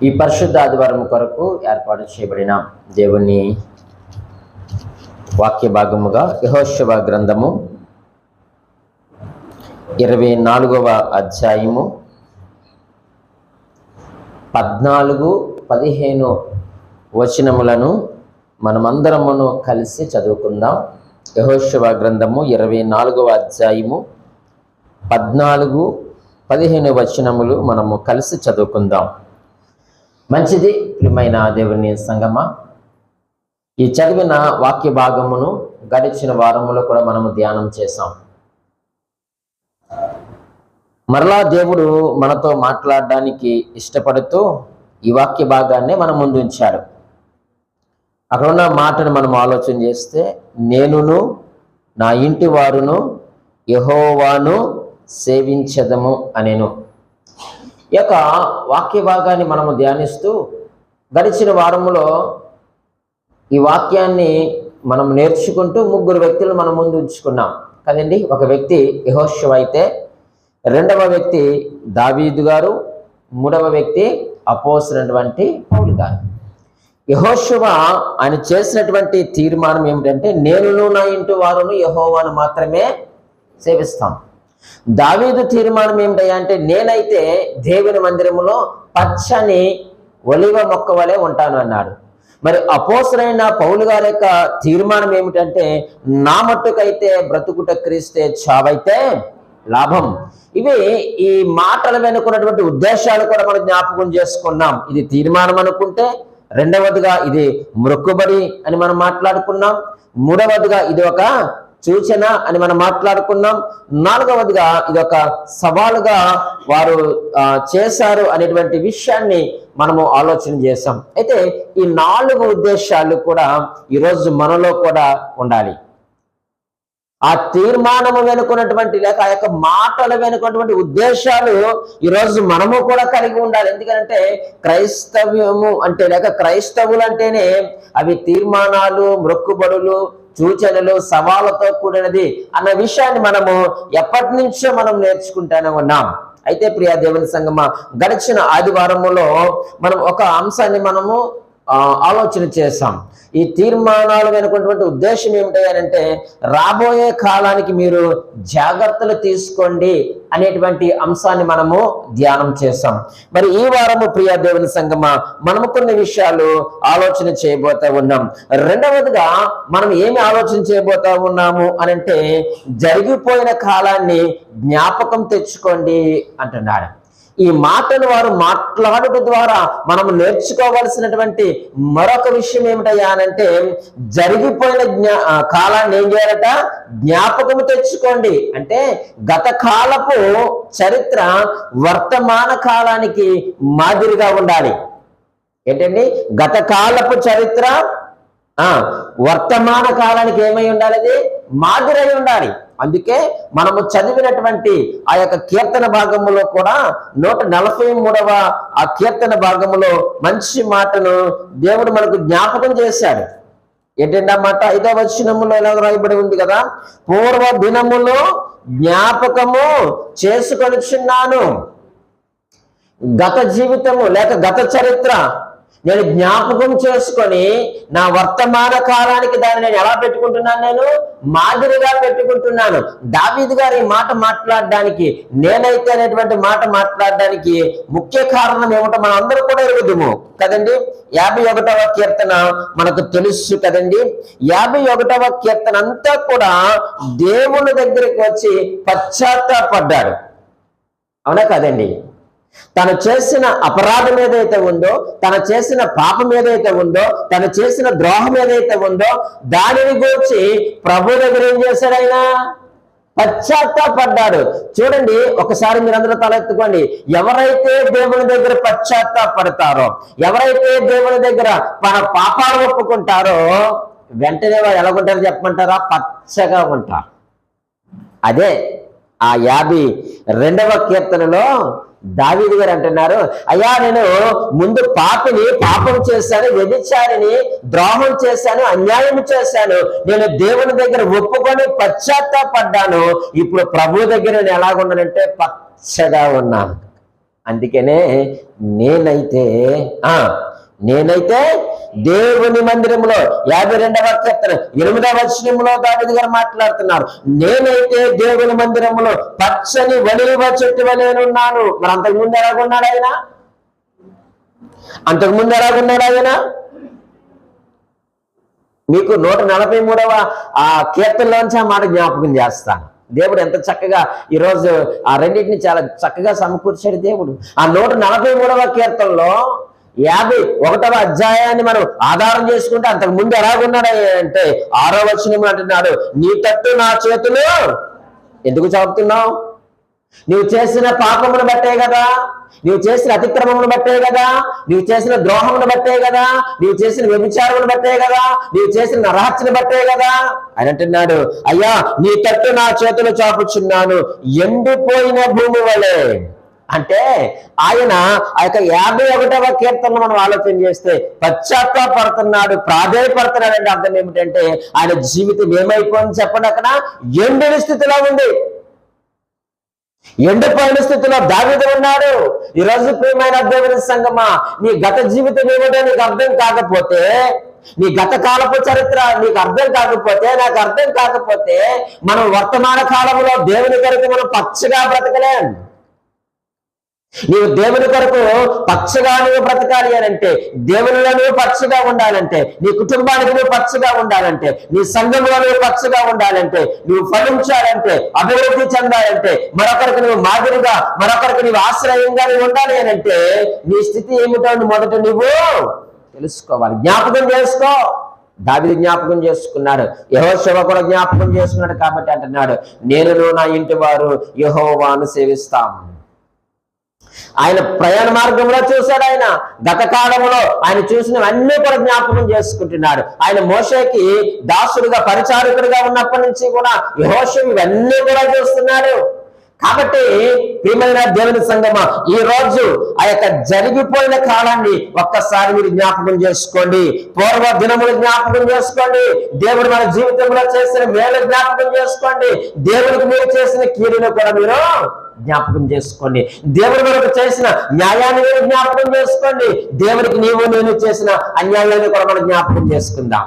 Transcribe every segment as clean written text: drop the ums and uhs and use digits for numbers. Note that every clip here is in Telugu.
ఈ పరిశుద్ధ ఆదివారం కొరకు ఏర్పాటు చేయబడిన దేవుని వాక్య భాగముగా యెహోషువ గ్రంథము 24వ అధ్యాయము 14-15 వచనములను మనమందరమును కలిసి చదువుకుందాం. యెహోషువ గ్రంథము 24వ అధ్యాయము 14-15 వచనములు మనము కలిసి చదువుకుందాం. మంచిది ప్రియమైన దేవుని సంగమా, ఈ చదివిన వాక్య భాగమును గడిచిన వారములో కూడా మనము ధ్యానం చేశాం. మరలా దేవుడు మనతో మాట్లాడడానికి ఇష్టపడుతూ ఈ వాక్య భాగాన్ని మన ముందు ఉంచాడు. అక్కడ ఉన్న మాటను మనం ఆలోచన చేస్తే, నేనును నా ఇంటి వారును యెహోవాను సేవించెదము అనేను. ఈ యొక్క వాక్య భాగాన్ని మనము ధ్యానిస్తూ గడిచిన వారములో ఈ వాక్యాన్ని మనం నేర్చుకుంటూ 3 వ్యక్తులు మన ముందు ఉంచుకున్నాం కదండి. ఒక వ్యక్తి యెహోషువ అయితే, రెండవ వ్యక్తి దావీదు గారు, మూడవ వ్యక్తి అపోస్తలుడైనటువంటి పౌలు గారు. యెహోషువ ఆయన చేసినటువంటి తీర్మానం ఏమిటంటే, నేనును నా ఇంటి వారును యెహోవాను మాత్రమే సేవిస్తాం. దావీదు తీర్మానం ఏమిటయ్యా అంటే, నేనైతే దేవుని మందిరములో పచ్చని ఒలివ మొక్క వలె ఉంటాను అన్నాడు. మరి అపోస్తలుడైన పౌలు గారి యొక్క తీర్మానం ఏమిటంటే, నా మట్టుకైతే బ్రతుకుట క్రీస్తే, చావైతే లాభం. ఇవి ఈ మాటల వెనుకున్నటువంటి ఉద్దేశాలు కూడా మనం జ్ఞాపకం చేసుకున్నాం. ఇది తీర్మానం అనుకుంటే, రెండవదిగా ఇది మొక్కుబడి అని మనం మాట్లాడుకున్నాం, మూడవదిగా ఇది ఒక సూచన అని మనం మాట్లాడుకున్నాం, నాలుగవదిగా ఇది ఒక సవాలుగా వారు చేశారు అనేటువంటి విషయాన్ని మనము ఆలోచన చేసాం. అయితే ఈ 4 ఉద్దేశాలు కూడా ఈరోజు మనలో కూడా ఉండాలి. ఆ తీర్మానము వెనుకున్నటువంటి లేక ఆ యొక్క మాటలు వెనుకున్నటువంటి ఉద్దేశాలు ఈరోజు మనము కూడా కలిగి ఉండాలి. ఎందుకంటే క్రైస్తవ్యము అంటే లేక క్రైస్తవులు అంటేనే అవి తీర్మానాలు, మొక్కుబడులు, సూచనలు, సవాళ్ళతో కూడినది అన్న విషయాన్ని మనము ఎప్పటి నుంచో మనం నేర్చుకుంటూనే ఉన్నాం. అయితే ప్రియ దేవుని సంగమా, గడిచిన ఆదివారములో మనం ఒక అంశాన్ని మనము ఆలోచన చేశాం. ఈ తీర్మానాలు వెనుకున్నటువంటి ఉద్దేశం ఏమిటంటే, రాబోయే కాలానికి మీరు జాగ్రత్తలు తీసుకోండి అనేటువంటి అంశాన్ని మనము ధ్యానం చేశాం. మరి ఈ వారము ప్రియ దేవుని సంగమా మనము కొన్ని విషయాలు ఆలోచన చేయబోతా ఉన్నాం. రెండవదిగా మనం ఏమి ఆలోచన చేయబోతా ఉన్నాము అనంటే, జరిగిపోయిన కాలాన్ని జ్ఞాపకం తెచ్చుకోండి అంటున్నాడు. ఈ మాటను వారు మాట్లాడుట ద్వారా మనం నేర్చుకోవాల్సినటువంటి మరొక విషయం ఏమిటయ్యా అనంటే, జరిగిపోయిన కాలాన్ని ఏం చేయాలట? జ్ఞాపకము తెచ్చుకోండి. అంటే గత కాలపు చరిత్ర వర్తమాన కాలానికి మాదిరిగా ఉండాలి. ఏంటండి? గత కాలపు చరిత్ర వర్తమాన కాలానికి ఏమై ఉండాలి? అది మాదిరై ఉండాలి. అందుకే మనము చదివినటువంటి ఆ యొక్క కీర్తన భాగములో కూడా 143వ ఆ కీర్తన భాగములో మంచి మాటను దేవుడు మనకు జ్ఞాపకం చేశాడు. ఏంటంటే ఆ మాట 5వ వచనములో ఎలా రాయబడి ఉంది కదా, పూర్వ దినములో జ్ఞాపకము చేసుకొనుచున్నాను. గత జీవితము లేక గత చరిత్ర నేను జ్ఞాపకం చేసుకొని నా వర్తమాన కాలానికి దాన్ని నేను ఎలా పెట్టుకుంటున్నాను? నేను మాదిరిగా పెట్టుకుంటున్నాను. దావీదు గారు ఈ మాట మాట్లాడడానికి, నేనైతే అనేటువంటి మాట మాట్లాడడానికి ముఖ్య కారణం ఏమిటో మనం అందరూ కూడా ఎరుగుదుము కదండి. 51వ కీర్తన మనకు తెలుసు కదండి. 51వ కీర్తన అంతా కూడా దేవుని దగ్గరికి వచ్చి పశ్చాత్తాపడ్డాడు. అవునా కదండి? తను చేసిన అపరాధం ఏదైతే ఉందో, తను చేసిన పాపం ఏదైతే ఉందో, తను చేసిన ద్రోహం ఏదైతే ఉందో, దానిని గురించి ప్రభు దగ్గర ఏం చేశాడు? ఆయన పశ్చాత్తాపడ్డాడు. చూడండి, ఒకసారి మీరందరూ తలెత్తుకోండి. ఎవరైతే దేవుని దగ్గర పశ్చాత్తాపడతారో, ఎవరైతే దేవుని దగ్గర మన పాపాలు ఒప్పుకుంటారో, వెంటనే వారు ఎలా ఉంటారో చెప్పమంటారా? పచ్చగా ఉంటారు. అదే ఆ 52వ కీర్తనలో దావీదు గారు అంటున్నారు, అయ్యా నేను ముందు పాపం చేశాను, వ్యభిచారిని, ద్రోహం చేశాను, అన్యాయం చేశాను, నేను దేవుని దగ్గర ఒప్పుకొని పశ్చాత్తాపడ్డాను. ఇప్పుడు ప్రభు దగ్గర నేను ఎలాగున్నానంటే పచ్చగా ఉన్నాను. అందుకనే నేనైతే నేనైతే దేవుని మందిరంలో 52వ కీర్తన 8వ వచనంలో దావీదు గారు మాట్లాడుతున్నారు. నేనైతే దేవుని మందిరంలో పచ్చని ఒలీవ చెట్టు వలెనున్నాను. మరి అంతకుముందు ఎలాగున్నాడు ఆయన? మీకు 143వ ఆ కీర్తనలోంచి ఆ మాట జ్ఞాపకం చేస్తాను. దేవుడు ఎంత చక్కగా ఈరోజు ఆ రెండింటిని చాలా చక్కగా సమకూర్చాడు దేవుడు. ఆ 143వ కీర్తనలో 51వ అధ్యాయాన్ని మనం ఆధారం చేసుకుంటే అంతకు ముందు ఎలాగున్నాడు అంటే 6వ వచనం అంటున్నాడు, నీ తట్టు నా చేతులు ఎందుకు చాపుతున్నావు? నీవు చేసిన పాపమును బట్టే కదా, నీవు చేసిన అతిక్రమమును బట్టే కదా, నీవు చేసిన ద్రోహమును బట్టే కదా, నీవు చేసిన వ్యభిచారమును బట్టే కదా, నీవు చేసిన నరహత్యను బట్టే కదా అని అంటున్నాడు. అయ్యా, నీ తట్టు నా చేతులు చాపుచున్నాను ఎండిపోయిన భూమి వలె. అంటే ఆయన ఆ యొక్క 51వ కీర్తనను మనం ఆలోచన చేస్తే పశ్చాత్తాపడుతున్నాడు, ప్రాధేయపడుతున్నాడు. అంటే అర్థం ఏమిటంటే ఆయన జీవితం ఏమైపోయింది చెప్పండి, అక్కడ ఎండిన స్థితిలో ఉంది. ఎండిపోయిన స్థితిలో దావీదు ఉన్నాడు. ఈరోజు ప్రియమైన దేవుని సంగమా, నీ గత జీవితం ఏమిటో నీకు అర్థం కాకపోతే, నీ గత కాలపు చరిత్ర నీకు అర్థం కాకపోతే, నాకు అర్థం కాకపోతే, మనం వర్తమాన కాలంలో దేవుని కొరకు మనం పచ్చగా బ్రతకలేం. నీవు దేవుని కొరకు పచ్చగా నువ్వు బ్రతకాలి అని అంటే, దేవునిలో నువ్వు పచ్చగా ఉండాలంటే, నీ కుటుంబానికి నువ్వు పచ్చగా ఉండాలంటే, నీ సంఘంలో నువ్వు పచ్చగా ఉండాలంటే, నువ్వు ఫలించాలంటే, అభివృద్ధి చెందాలంటే, మరొకరికి నువ్వు మాదిరిగా, మరొకరికి నువ్వు ఆశ్రయంగా నువ్వు ఉండాలి అని అంటే, నీ స్థితి ఏమిటో మొదట నువ్వు తెలుసుకోవాలి, జ్ఞాపకం చేసుకో. దావీదు జ్ఞాపకం చేసుకున్నాడు, యెహోషువ కూడా జ్ఞాపకం చేసుకున్నాడు. కాబట్టి అంటున్నాడు, నేను నా ఇంటి వారు యెహోవాను సేవిస్తాం. ఆయన ప్రయాణ మార్గంలో చూశాడు. ఆయన గత కాలంలో ఆయన చూసినవన్నీ కూడా జ్ఞాపకం చేసుకుంటున్నాడు. ఆయన మోషేకి దాసుడుగా పరిచారకుడిగా ఉన్నప్పటి నుంచి కూడా యెహోషువ ఇవన్నీ కూడా చూస్తున్నాడు. కాబట్టి ప్రియమైన దేవుని సంగమా, ఈ రోజు ఆ యొక్క జరిగిపోయిన కాలాన్ని ఒక్కసారి మీరు జ్ఞాపకం చేసుకోండి. పూర్వ దినములు జ్ఞాపకం చేసుకోండి. దేవుడు మన జీవితంలో చేసిన మేలు జ్ఞాపకం చేసుకోండి. దేవుడికి మీరు చేసిన కీడును కూడా మీరు జ్ఞాపకం చేసుకోండి. దేవుడు మనకు చేసిన న్యాయాన్ని మీరు జ్ఞాపకం చేసుకోండి. దేవుడికి నేను చేసిన అన్యాయాన్ని కూడా మనం జ్ఞాపకం చేసుకుందాం.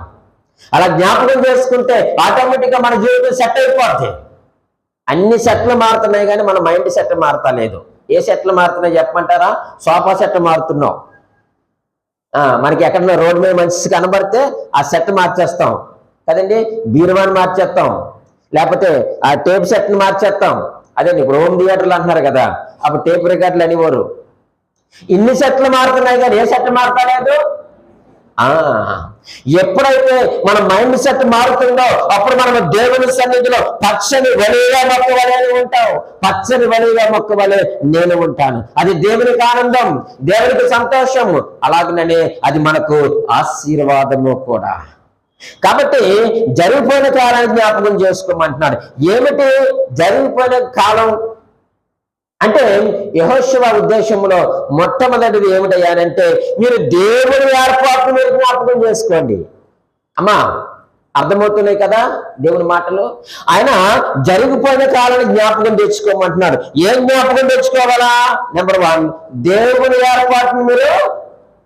అలా జ్ఞాపకం చేసుకుంటే ఆటోమేటిక్ గా మన జీవితం సెట్ అయిపోద్ది. అన్ని సెట్లు మారుతున్నాయి కానీ మన మైండ్ సెట్ మారతలేదు. ఏ సెట్లు మారుతున్నాయి చెప్పమంటారా? సోఫా సెట్ మారుతున్నాం. మనకి ఎక్కడన్నా రోడ్డు మీద మంచి కనబడితే ఆ సెట్ మార్చేస్తాం కదండి, బీరువాని మార్చేస్తాం, లేకపోతే ఆ టేప్ సెట్ని మార్చేస్తాం. అదేండి ఇప్పుడు హోమ్ థియేటర్లు అంటున్నారు కదా, అప్పుడు టేప్ రికార్డులు అనేవారు. ఇన్ని సెట్లు మారుతున్నాయి కానీ ఏ సెట్ మారతలేదు. ఎప్పుడైతే మన మైండ్ సెట్ మారుతుందో అప్పుడు మనం దేవుని సన్నిధిలో పచ్చని వలిగా మొక్కవలే ఉంటాం. పచ్చని వలిగా మొక్కవలే నేను ఉంటాను. అది దేవునికి ఆనందం, దేవునికి సంతోషం, అలాగనే అది మనకు ఆశీర్వాదము కూడా. కాబట్టి జరిగిపోయిన కాలాన్ని జ్ఞాపకం చేసుకోమంటున్నాడు. ఏమిటి జరిగిపోయిన కాలం అంటే? యెహోషువ ఉద్దేశంలో మొట్టమొదటిది ఏమిటయ్యానంటే, మీరు దేవుని ఏర్పాటు మీరు జ్ఞాపకం చేసుకోండి. అమ్మా, అర్థమవుతున్నాయి కదా దేవుని మాటలు? ఆయన జరిగిపోయిన కాలాన్ని జ్ఞాపకం తెచ్చుకోమంటున్నాడు. ఏం జ్ఞాపకం తెచ్చుకోవాలా? నెంబర్ 1, దేవుని ఏర్పాటును మీరు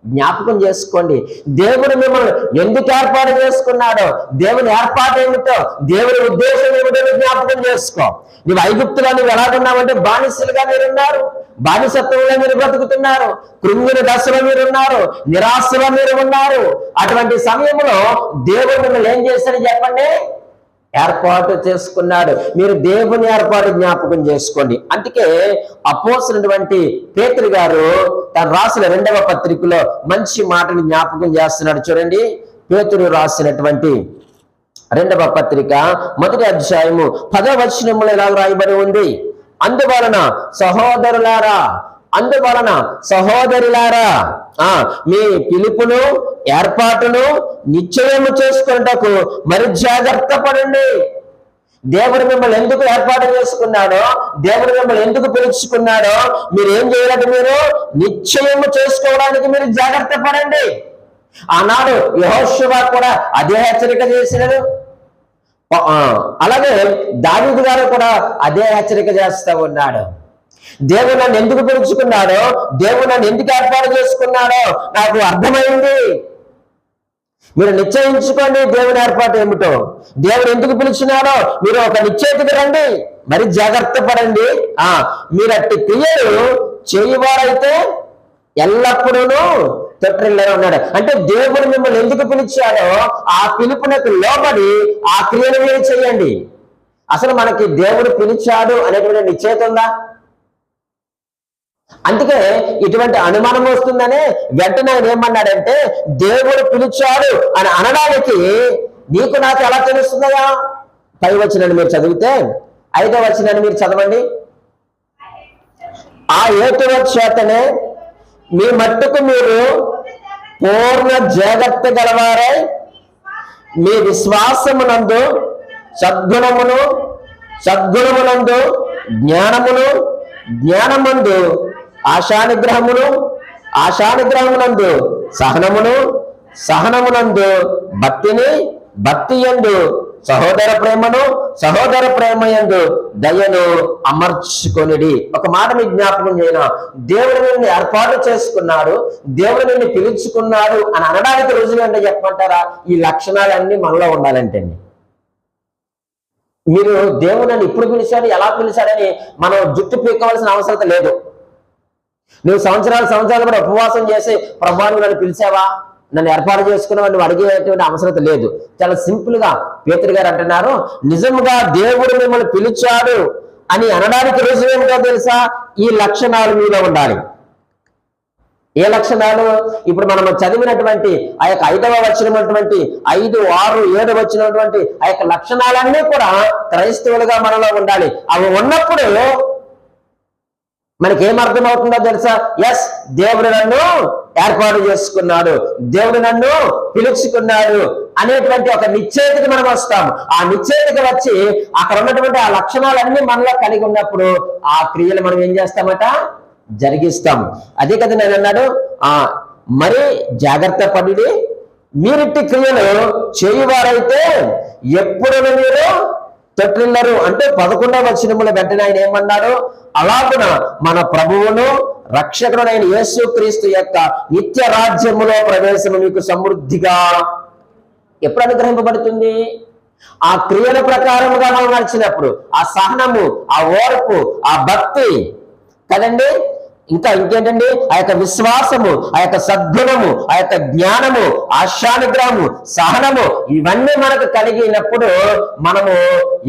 జ్ఞాపకం చేసుకోండి. దేవుడు మిమ్మల్ని ఎందుకు ఏర్పాటు చేసుకున్నాడో, దేవుని ఏర్పాటు ఏమిటో, దేవుని ఉద్దేశం ఏమిటో జ్ఞాపకం చేసుకో. నువ్వు ఐగుప్తులో నువ్వు ఎలాగున్నావంటే బానిసలుగా మీరున్నారు, బానిసత్వంలో మీరు బ్రతుకుతున్నారు, కృంగిన దశలో మీరున్నారు, నిరాశలో మీరు ఉన్నారు. అటువంటి సమయంలో దేవుడు మిమ్మల్ని ఏం చేశాడు చెప్పండి? ఏర్పాటు చేసుకున్నాడు. మీరు దేవుని ఏర్పాటు జ్ఞాపకం చేసుకోండి. అందుకే అపోస్తలుడైనటువంటి పేతురు గారు తను రాసిన 2వ పత్రికలో మంచి మాటని జ్ఞాపకం చేస్తున్నాడు. చూడండి, పేతురు రాసినటువంటి 2వ పత్రిక 1వ అధ్యాయము 10వ వచనంలో ఇలా రాయబడి ఉంది, అందువలన సహోదరులారా మీ పిలుపును ఏర్పాటును నిశ్చయము చేసుకున్నటకు మరి జాగ్రత్త పడండి. దేవుడు మిమ్మల్ని ఎందుకు ఏర్పాటు చేసుకున్నాడో, దేవుడు మిమ్మల్ని ఎందుకు పిలుచుకున్నాడో మీరు ఏం చేయాలంటే మీరు నిశ్చయము చేసుకోవడానికి మీరు జాగ్రత్త పడండి. ఆనాడు యెహోషువ కూడా అదే హెచ్చరిక చేసినాడు. అలాగే దావీదు గారు కూడా అదే హెచ్చరిక చేస్తూ ఉన్నాడు. దేవుడు నన్ను ఎందుకు పిలుచుకున్నాడో, దేవుడు నన్ను ఎందుకు ఏర్పాటు చేసుకున్నాడో నాకు అర్థమైంది. మీరు నిశ్చయించుకోండి దేవుని ఏర్పాటు ఏమిటో, దేవుడు ఎందుకు పిలిచినాడో మీరు ఒక నిశ్చయితకి రండి. మరి జాగ్రత్త పడండి. మీరు అట్టి క్రియలు చేయవారైతే ఎల్లప్పుడూ తొట్టిల్లరు ఉన్నాడు. అంటే దేవుడు మిమ్మల్ని ఎందుకు పిలిచాడో ఆ పిలుపునకు లోబడి ఆ క్రియలు మీరు చేయండి. అసలు మనకి దేవుడు పిలిచాడు అనేటువంటి నిశ్చయిత ఉందా? అందుకే ఇటువంటి అనుమానం వస్తుందనే వెంటనే ఆయన ఏమన్నాడంటే, దేవుడు పిలిచాడు అని అనడానికి నీకు నాకు ఎలా తెలుస్తుందా? 5వ వచనాన్ని మీరు చదివితే 5వ వచనాన్ని మీరు చదవండి. ఆ హేతువ చేతనే మీ మట్టుకు మీరు పూర్ణ జాగ్రత్త గలవారై మీ విశ్వాసమునందు సద్గుణమునందు జ్ఞానమునందు ఆశానుగ్రహమునందు సహనమునందు భక్తియందు సహోదర ప్రేమయందు దయను అమర్చుకొనిడి. ఒక మాట మీ జ్ఞాపకం చేయను. దేవుడు నిన్ను ఏర్పాటు చేసుకున్నాడు, దేవుడు నిన్ను పిలుచుకున్నాడు అని అనడానికి రుజువు అంటే చెప్పమంటారా? ఈ లక్షణాలన్నీ మనలో ఉండాలంటే. మీరు దేవుడు నన్ను ఇప్పుడు పిలిచాడు, ఎలా పిలిచాడని మనం జుట్టు పీక్కవలసిన అవసరం లేదు. నువ్వు సంవత్సరాలు కూడా ఉపవాసం చేసి ప్రభువాను నన్ను పిలిచావా, నన్ను ఏర్పాటు చేసుకున్నావా నువ్వు అడిగేటువంటి అవసరం లేదు. చాలా సింపుల్ గా పేతురు గారు అంటున్నారు, నిజముగా దేవుడు మిమ్మల్ని పిలిచాడు అని అనడానికి రుజువు ఏమిటో తెలుసా? ఈ లక్షణాలు మీలో ఉండాలి. ఏ లక్షణాలు? ఇప్పుడు మనం చదివినటువంటి ఆ యొక్క 5వ వచనమైనటువంటి 5, 6, 7 వచ్చినటువంటి ఆ యొక్క లక్షణాలన్నీ కూడా క్రైస్తవులుగా మనలో ఉండాలి. అవి ఉన్నప్పుడు మనకేమర్థమవుతుందో తెలుసా? ఎస్, దేవుడు నన్ను ఏర్పాటు చేసుకున్నాడు, దేవుడు నన్ను పిలుచుకున్నాడు అనేటువంటి ఒక నిశ్చయితకి మనం వస్తాం. ఆ నిశ్చయితకి వచ్చి అక్కడ ఉన్నటువంటి ఆ లక్షణాలన్నీ మనలో కలిగి ఉన్నప్పుడు ఆ క్రియలు మనం ఏం చేస్తామట? జరిగిస్తాం. అదే కదా నేను అన్నాడు, మరి జాగ్రత్త పడి మీరిట్టి క్రియలు చేయువారైతే ఎప్పుడు మీరు తొట్టిల్లరు. అంటే 11వ వచనముల వెంటనే ఆయన ఏమన్నాడు? అలాగున మన ప్రభువును రక్షకుడైన యేసుక్రీస్తు యొక్క నిత్య రాజ్యములో ప్రవేశము మీకు సమృద్ధిగా ఎప్పుడు అనుగ్రహింపబడుతుంది? ఆ క్రియల ప్రకారముగా మనం నడిచినప్పుడు, ఆ సహనము, ఆ ఓర్పు, ఆ భక్తి కదండి, ఇంకేంటండి, ఆ యొక్క విశ్వాసము, ఆ యొక్క సద్గుణము, ఆ యొక్క జ్ఞానము, ఆశానుగ్రహము, సహనము, ఇవన్నీ మనకు కలిగినప్పుడు మనము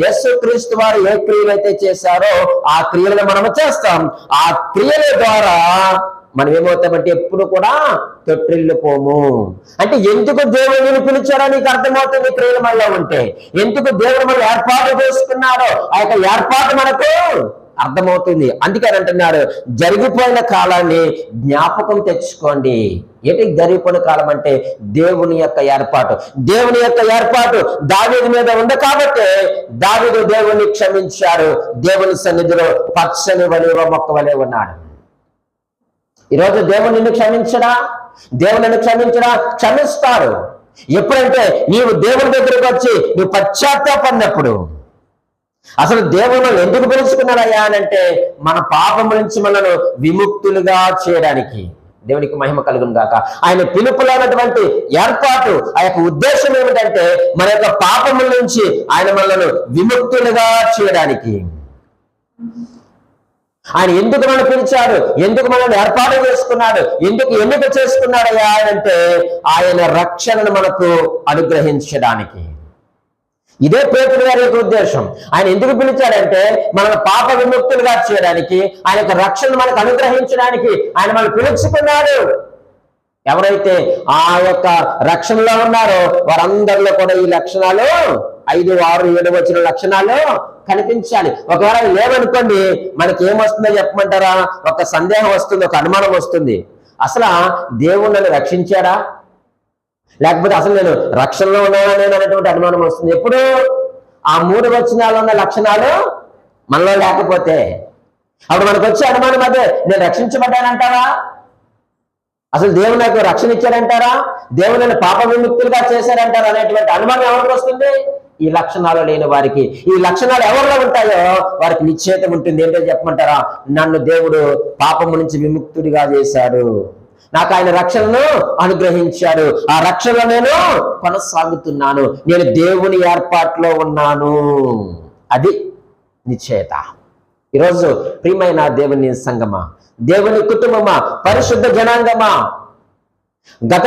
యేసుక్రీస్తు వారు ఏ క్రియలు అయితే చేశారో ఆ క్రియలను మనము చేస్తాం. ఆ క్రియల ద్వారా మనం ఏమవుతామంటే ఎప్పుడు కూడా తొట్టిల్లిపోము. అంటే ఎందుకు దేవుడిని పిలిచాడో నీకు అర్థమవుతుంది క్రియలు మనలో ఉంటే. ఎందుకు దేవుడు మనం ఏర్పాటు చేసుకున్నాడో ఆ యొక్క ఏర్పాటు మనకు అర్థమవుతుంది. అందుకని అంటున్నాడు, జరిగిపోయిన కాలాన్ని జ్ఞాపకం తెచ్చుకోండి. ఏంటి జరిగిపోయిన కాలం అంటే? దేవుని యొక్క ఏర్పాటు. దేవుని యొక్క ఏర్పాటు దావీదు మీద ఉంది కాబట్టి దావీదు దేవుని క్షమించాడు. దేవుని సన్నిధిలో పచ్చని వలివ మొక్క వలె ఉన్నాడు. ఈరోజు దేవుడు నిన్ను క్షమించడా? దేవుడు నిన్ను క్షమిస్తాడు. ఎప్పుడంటే నీవు దేవుని దగ్గరకు వచ్చి నువ్వు పశ్చాత్తాపడినప్పుడు. అసలు దేవుడు ఎందుకు పిలుచుకున్నాడయ్యా అనంటే మన పాపం నుంచి మనను విముక్తులుగా చేయడానికి. దేవునికి మహిమ కలుగును గాక. ఆయన పిలుపులో ఉన్నటువంటి ఏర్పాటు, ఆ యొక్క ఉద్దేశం ఏమిటంటే మన యొక్క పాపముల నుంచి ఆయన మనలను విముక్తులుగా చేయడానికి. ఆయన ఎందుకు మనం పిలిచాడు, ఎందుకు మనల్ని ఏర్పాటు చేసుకున్నాడు, ఎందుకు ఎన్నిక చేసుకున్నాడయ్యా అంటే ఆయన రక్షణను మనకు అనుగ్రహించడానికి. ఇదే పేతురు గారి యొక్క ఉద్దేశం. ఆయన ఎందుకు పిలిచాడంటే మన పాప విముక్తులుగా చేయడానికి, ఆయన యొక్క రక్షణ మనకు అనుగ్రహించడానికి ఆయన మనం పిలుచుకున్నాడు. ఎవరైతే ఆ యొక్క రక్షణలో ఉన్నారో వారందరిలో కూడా ఈ లక్షణాలు 5, 6, 7 వచ్చిన లక్షణాలు కనిపించాలి. ఒకవేళ లేవనుకోండి మనకి ఏమొస్తుందో చెప్పమంటారా? ఒక సందేహం వస్తుంది, ఒక అనుమానం వస్తుంది. అసలు దేవుడు నన్ను రక్షించాడా, లేకపోతే అసలు నేను రక్షణలో ఉన్నానా నేను అనేటువంటి అనుమానం వస్తుంది. ఎప్పుడు ఆ 3 వచనాలు ఉన్న లక్షణాలు మనలో లేకపోతే అప్పుడు మనకు వచ్చే అనుమానం అదే, నేను రక్షించబడ్డానంటారా, అసలు దేవుడు నాకు రక్షణ ఇచ్చాడంటారా, దేవుడు నన్ను పాప విముక్తులుగా చేశాడంటారా అనేటువంటి అనుమానం ఎవరికి వస్తుంది? ఈ లక్షణాలు లేని వారికి. ఈ లక్షణాలు ఎవరిలో ఉంటాయో వారికి నిశ్చయిత ఉంటుంది. ఏంటో చెప్పమంటారా? నన్ను దేవుడు పాపము నుంచి విముక్తుడిగా చేశాడు, నాకు ఆయన రక్షణను అనుగ్రహించాడు, ఆ రక్షణలో నేను కొనసాగుతున్నాను, నేను దేవుని ఏర్పాట్లో ఉన్నాను. అది నిశ్చయత. ఈరోజు ప్రియమైన దేవుని సంగమా, దేవుని కుటుంబమా, పరిశుద్ధ జనాంగమా, గత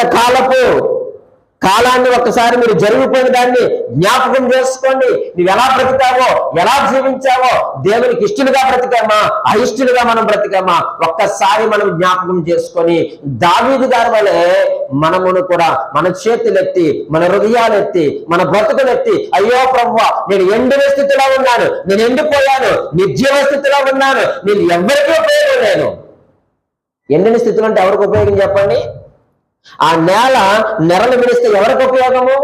కాలాన్ని ఒక్కసారి మీరు జరిగిపోయిన దాన్ని జ్ఞాపకం చేసుకోండి. నువ్వు ఎలా బ్రతికావో, ఎలా జీవించావో, దేవునికి ఇష్టలుగా బ్రతికామా, అయిష్టులుగా మనం బ్రతికామా, ఒక్కసారి మనం జ్ఞాపకం చేసుకొని దావీదు గారి వలె మనమును కూడా మన చేతులెత్తి, మన హృదయాలెత్తి, మన బ్రతుకులెత్తి, అయ్యో ప్రభువా, నేను ఎండిన స్థితిలో ఉన్నాను, నేను ఎండిపోయాను, నిర్జీవ స్థితిలో ఉన్నాను, నేను ఎవరికి ఉపయోగం లేను. ఎండిన స్థితిలో అంటే ఎవరికి ఉపయోగం చెప్పండి? ఆ నెరలు విడిస్తే ఎవరికి ఉపయోగము?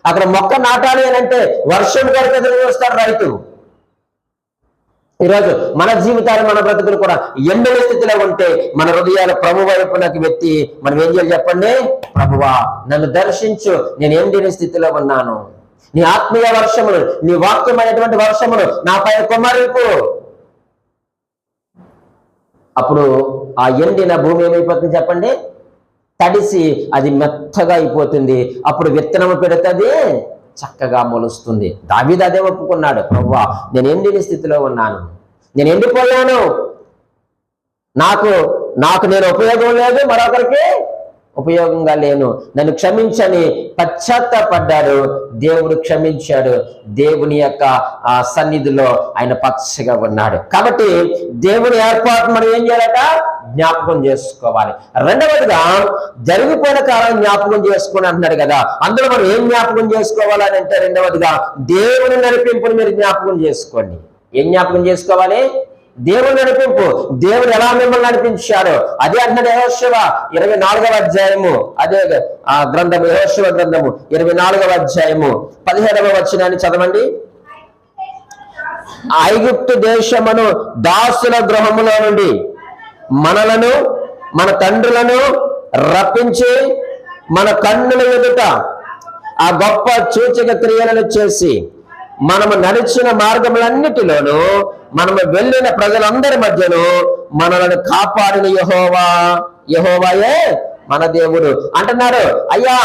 అక్కడ మొక్క నాటాలి అని అంటే వర్షం కొరకు ఎదురు చూస్తాడు రైతు. ఈరోజు మన జీవితాలు, మన బ్రతుకులు కూడా ఎండిన స్థితిలో ఉంటే మన హృదయాలు ప్రభు వైపునకు వెత్తి మనం ఏం చేయాలి చెప్పండి? ప్రభువా, నన్ను దర్శించు, నేను ఎండిన స్థితిలో ఉన్నాను, నీ ఆత్మీయ వర్షములు, నీ వాక్యమైనటువంటి వర్షములు నాపై కుమ్మరింపు. అప్పుడు ఆ ఎండిన భూమి ఏమైపోతుంది చెప్పండి? తడిసి అది మెత్తగా అయిపోతుంది. అప్పుడు విత్తనము పెడుతుంది, చక్కగా మొలుస్తుంది. దావీదు అదే ఒప్పుకున్నాడు, ప్రభువా, నేను ఎండిన స్థితిలో ఉన్నాను, నేను ఎండిపోయాను, నాకు నేను ఉపయోగం లేదు, మరొకరికి ఉపయోగంగా లేను, నన్ను క్షమించని పశ్చాత్తాపడ్డాడు. దేవుడు క్షమించాడు. దేవుని యొక్క సన్నిధిలో ఆయన పచ్చగా ఉన్నాడు. కాబట్టి దేవుని ఏర్పాటు మనం ఏం చేయాలట? జ్ఞాపకం చేసుకోవాలి. రెండవదిగా జరిగిపోయిన కాలం జ్ఞాపకం చేసుకోండి అంటున్నాడు కదా. అందులో మనం ఏం జ్ఞాపకం చేసుకోవాలని అంటే, రెండవదిగా దేవుని నడిపింపుని మీరు జ్ఞాపకం చేసుకోండి. ఏం జ్ఞాపకం చేసుకోవాలి? దేవుని నడిపింపు. దేవుడు ఎలా మిమ్మల్ని నడిపించాడో అదే అంటున్నాడు యెహోషువ 24వ అధ్యాయము, అదే ఆ గ్రంథము, యెహోషువ గ్రంథము 24వ అధ్యాయము 17వ వచనాన్ని చదవండి. ఐగుప్తు దేశమును దాసుల గృహములో నుండి మనలను, మన తండ్రులను రప్పించి మన కన్నుల ఎదుట ఆ గొప్ప సూచక క్రియలను చేసి మనము నడిచిన మార్గములన్నిటిలోనూ, మనము వెళ్ళిన ప్రజలందరి మధ్యలో మనలను కాపాడిన యెహోవాయే మన దేవుడు అంటున్నారు. అయ్యా,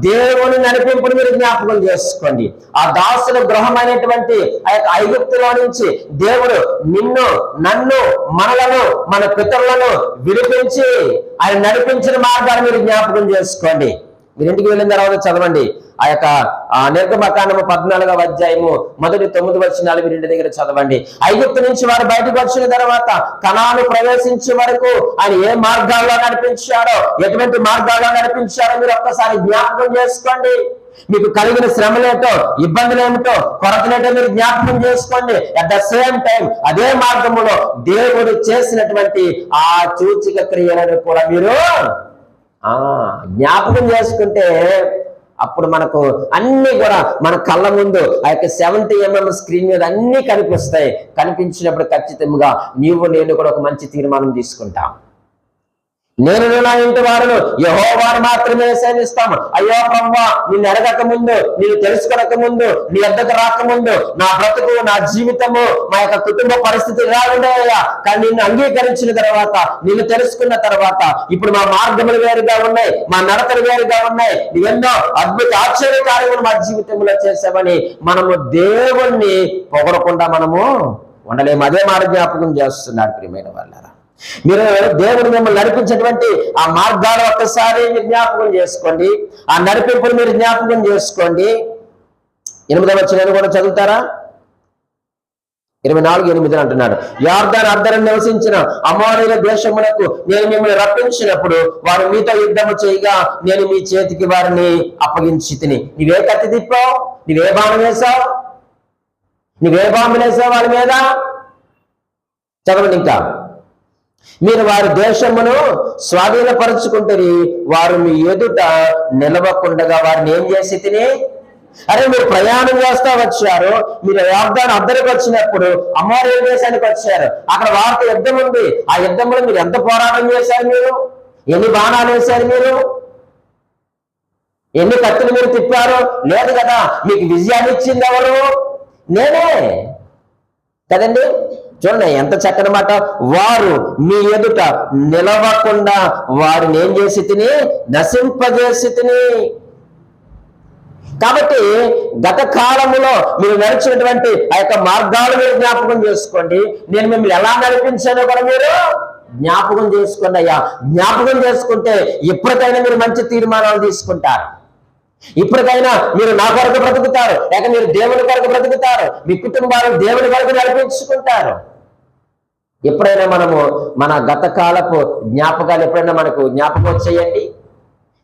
దేవుని నడిపింపుని మీరు జ్ఞాపకం చేసుకోండి. ఆ దాసుల గృహమైనటువంటి ఆ యొక్క ఐగుప్తులో నుంచి దేవుడు నిన్ను, నన్ను, మనలను, మన పితరులను విడిపించి ఆయన నడిపించిన మార్గాన్ని మీరు జ్ఞాపకం చేసుకోండి. మీరు ఇంటికి వెళ్ళిన తర్వాత చదవండి. ఆ యొక్క నిర్గమకాండము 14వ అధ్యాయము మొదటి 9 వచనాలు మీరు ఇంటి దగ్గర చదవండి. ఐగుప్తు నుంచి వారు బయటకు వచ్చిన తర్వాత కనాను ప్రవేశించే వరకు ఆయన ఏ మార్గాల్లో నడిపించాడో, ఎటువంటి మార్గాల్లో నడిపించాడో మీరు ఒక్కసారి జ్ఞాపకం చేసుకోండి. మీకు కలిగిన శ్రమలేటో, ఇబ్బందులేమిటో, కొరతలేటో మీరు జ్ఞాపకం చేసుకోండి. అట్ ద సేమ్ టైం అదే మార్గములో దేవుడు చేసినటువంటి ఆ సూచక క్రియలను కూడా మీరు జ్ఞాపకం చేసుకుంటే అప్పుడు మనకు అన్ని కూడా మన కళ్ళ ముందు ఆ యొక్క 70mm స్క్రీన్ మీద అన్ని కనిపిస్తాయి. కనిపించినప్పుడు ఖచ్చితంగా నీవు నేను కూడా ఒక మంచి తీర్మానం తీసుకుంటాం. నేను నా ఇంటి వారును యెహోవాను మాత్రమే సేవిస్తాము. అయ్యో ప్రభువా, నిన్ను ఎరగక ముందు, నిన్ను తెలుసుకొనక ముందు, నీ వద్దకు రాకముందు నా బ్రతుకు, నా జీవితము, మా యొక్క కుటుంబ పరిస్థితి ఇలా ఉండేవయ్యా. కానీ నిన్ను అంగీకరించిన తర్వాత, నిన్ను తెలుసుకున్న తర్వాత ఇప్పుడు మా మార్గములు వేరుగా ఉన్నాయి, మా నడతలు వేరుగా ఉన్నాయి. నువ్వెన్నో అద్భుత ఆశ్చర్య కార్యములు మా జీవితంలో చేసావని మనము దేవుణ్ణి పొగడకుండా మనము ఉండలేము. అదే మాట జ్ఞాపకం చేస్తున్నారు ప్రియమైన వాళ్ళారా. మీరు దేవుడు మిమ్మల్ని నడిపించేటువంటి ఆ మార్గాలు ఒక్కసారి మీరు జ్ఞాపకం చేసుకోండి. ఆ నడిపింపును మీరు జ్ఞాపకం చేసుకోండి. 8వ వచనాన్ని కూడా చదువుతారా? 24:8 అంటున్నాడు, యొర్దాను అద్దరం నివసించిన అమోరీయుల దేశమునకు నేను మిమ్మల్ని రప్పించినప్పుడు వారు మీతో యుద్ధము చేయగా నేను మీ చేతికి వారిని అప్పగించి తిని. నువ్వే కత్తి తిప్పావు? నువ్వే బాణం వేసావు? నువ్వే బాంబులు వేసావు వాళ్ళ మీద? చదవండి ఇంకా. మీరు వారి దేశమును స్వాధీనపరుచుకుంటారు, వారు మీ ఎదుట నిలవకుండగా వారిని ఏం చేసి తిని. అరే, మీరు ప్రయాణం చేస్తా వచ్చారు, మీరు యొర్దాను అద్దరికి వచ్చినప్పుడు అమోరీయుల దేశానికి వచ్చారు. అక్కడ వారితో యుద్ధం ఉంది. ఆ యుద్ధంలో మీరు ఎంత పోరాటం చేశారు? మీరు ఎన్ని బాణాలు వేశారు? మీరు? మీరు వారి దేశమును స్వాధీనపరుచుకుంటారు, వారు మీ ఎదుట నిలవకుండగా వారిని ఏం చేసి తిని. అరే, మీరు ప్రయాణం చేస్తా వచ్చారు, మీరు యొర్దాను అద్దరికి వచ్చినప్పుడు అమోరీయుల దేశానికి వచ్చారు. అక్కడ వారితో యుద్ధం ఉంది. ఆ యుద్ధంలో మీరు ఎంత పోరాటం చేశారు? ఎన్ని కత్తులు మీరు తిప్పారు? లేదు కదా. మీకు విజయాన్ని ఇచ్చింది ఎవరు? నేనే కదండి. చూడండి ఎంత చక్కని మాట. వారు మీ ఎదుట నిలవకుండా వారిని ఏం చేసి తిని? నశింపజేసి తిని. కాబట్టి గత కాలములో మీరు నడిచినటువంటి ఆ యొక్క మార్గాలు మీరు జ్ఞాపకం చేసుకోండి. నేను మిమ్మల్ని ఎలా నడిపించానో కూడా మీరు జ్ఞాపకం చేసుకోండి అయ్యా. జ్ఞాపకం చేసుకుంటే ఇప్పటికైనా మీరు మంచి తీర్మానాలు తీసుకుంటారు. ఇప్పటికైనా మీరు నా కొరకు బ్రతుకుతారు, లేక మీరు దేవుని కొరకు బ్రతుకుతారు, మీ కుటుంబాలు దేవుని కొరకు నడిపించుకుంటారు. ఎప్పుడైనా మనము మన గత కాలపు జ్ఞాపకాలు ఎప్పుడైనా మనకు జ్ఞాపకం వచ్చాయండి?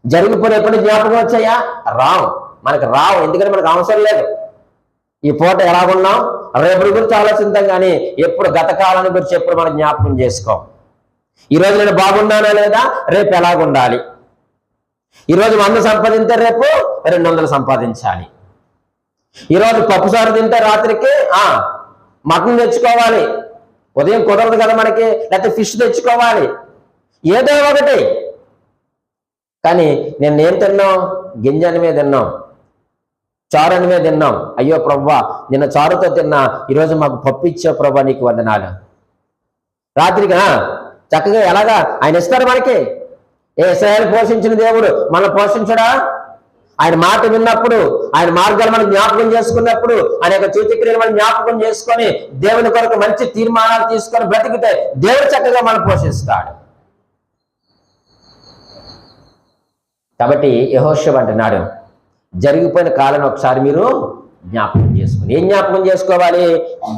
జరిగిపోయిన ఎప్పుడు జ్ఞాపకం వచ్చాయా? రావు, మనకు రావు. ఎందుకంటే మనకు అవసరం లేదు. ఈ పూట ఎలాగున్నాం, రేపటి గురించి ఆలోచిస్తాం, కానీ ఎప్పుడు గత కాలాన్ని గురించి ఎప్పుడు మనం జ్ఞాపకం చేసుకోం. ఈరోజు నేను బాగున్నానా లేదా, రేపు ఎలాగుండాలి. ఈరోజు 100 సంపాదింటే రేపు 200 సంపాదించాలి. ఈరోజు పప్పుసారు తింటే రాత్రికి మటన్ తెచ్చుకోవాలి. ఉదయం కుదరదు కదా మనకి, లేకపోతే ఫిష్ తెచ్చుకోవాలి, ఏదో ఒకటి. కానీ నేను తిన్నాం? గింజని మీద తిన్నాం, చారు మీద తిన్నాం. అయ్యో ప్రభువా, నిన్న చారుతో తిన్నా, ఈరోజు మాకు పప్పు ఇచ్చే ప్రభువా, నీకు వందనాలు. రాత్రికి చక్కగా ఎలాగా ఆయన ఇస్తారు మనకి. ఇశ్రాయేలు పోషించిన దేవుడు మనం పోషించడా? ఆయన మాట విన్నప్పుడు, ఆయన మార్గాలు మనం జ్ఞాపకం చేసుకున్నప్పుడు, ఆయన యొక్క సూచక్రియలు మనం జ్ఞాపకం చేసుకొని దేవుని కొరకు మంచి తీర్మానాలు తీసుకొని బ్రతికితే దేవుడు చక్కగా మనం పోషిస్తాడు. కాబట్టి యెహోషువ అంటున్నాడు, జరిగిపోయిన కాలం ఒకసారి మీరు జ్ఞాపకం చేసుకోండి. ఏం జ్ఞాపకం చేసుకోవాలి?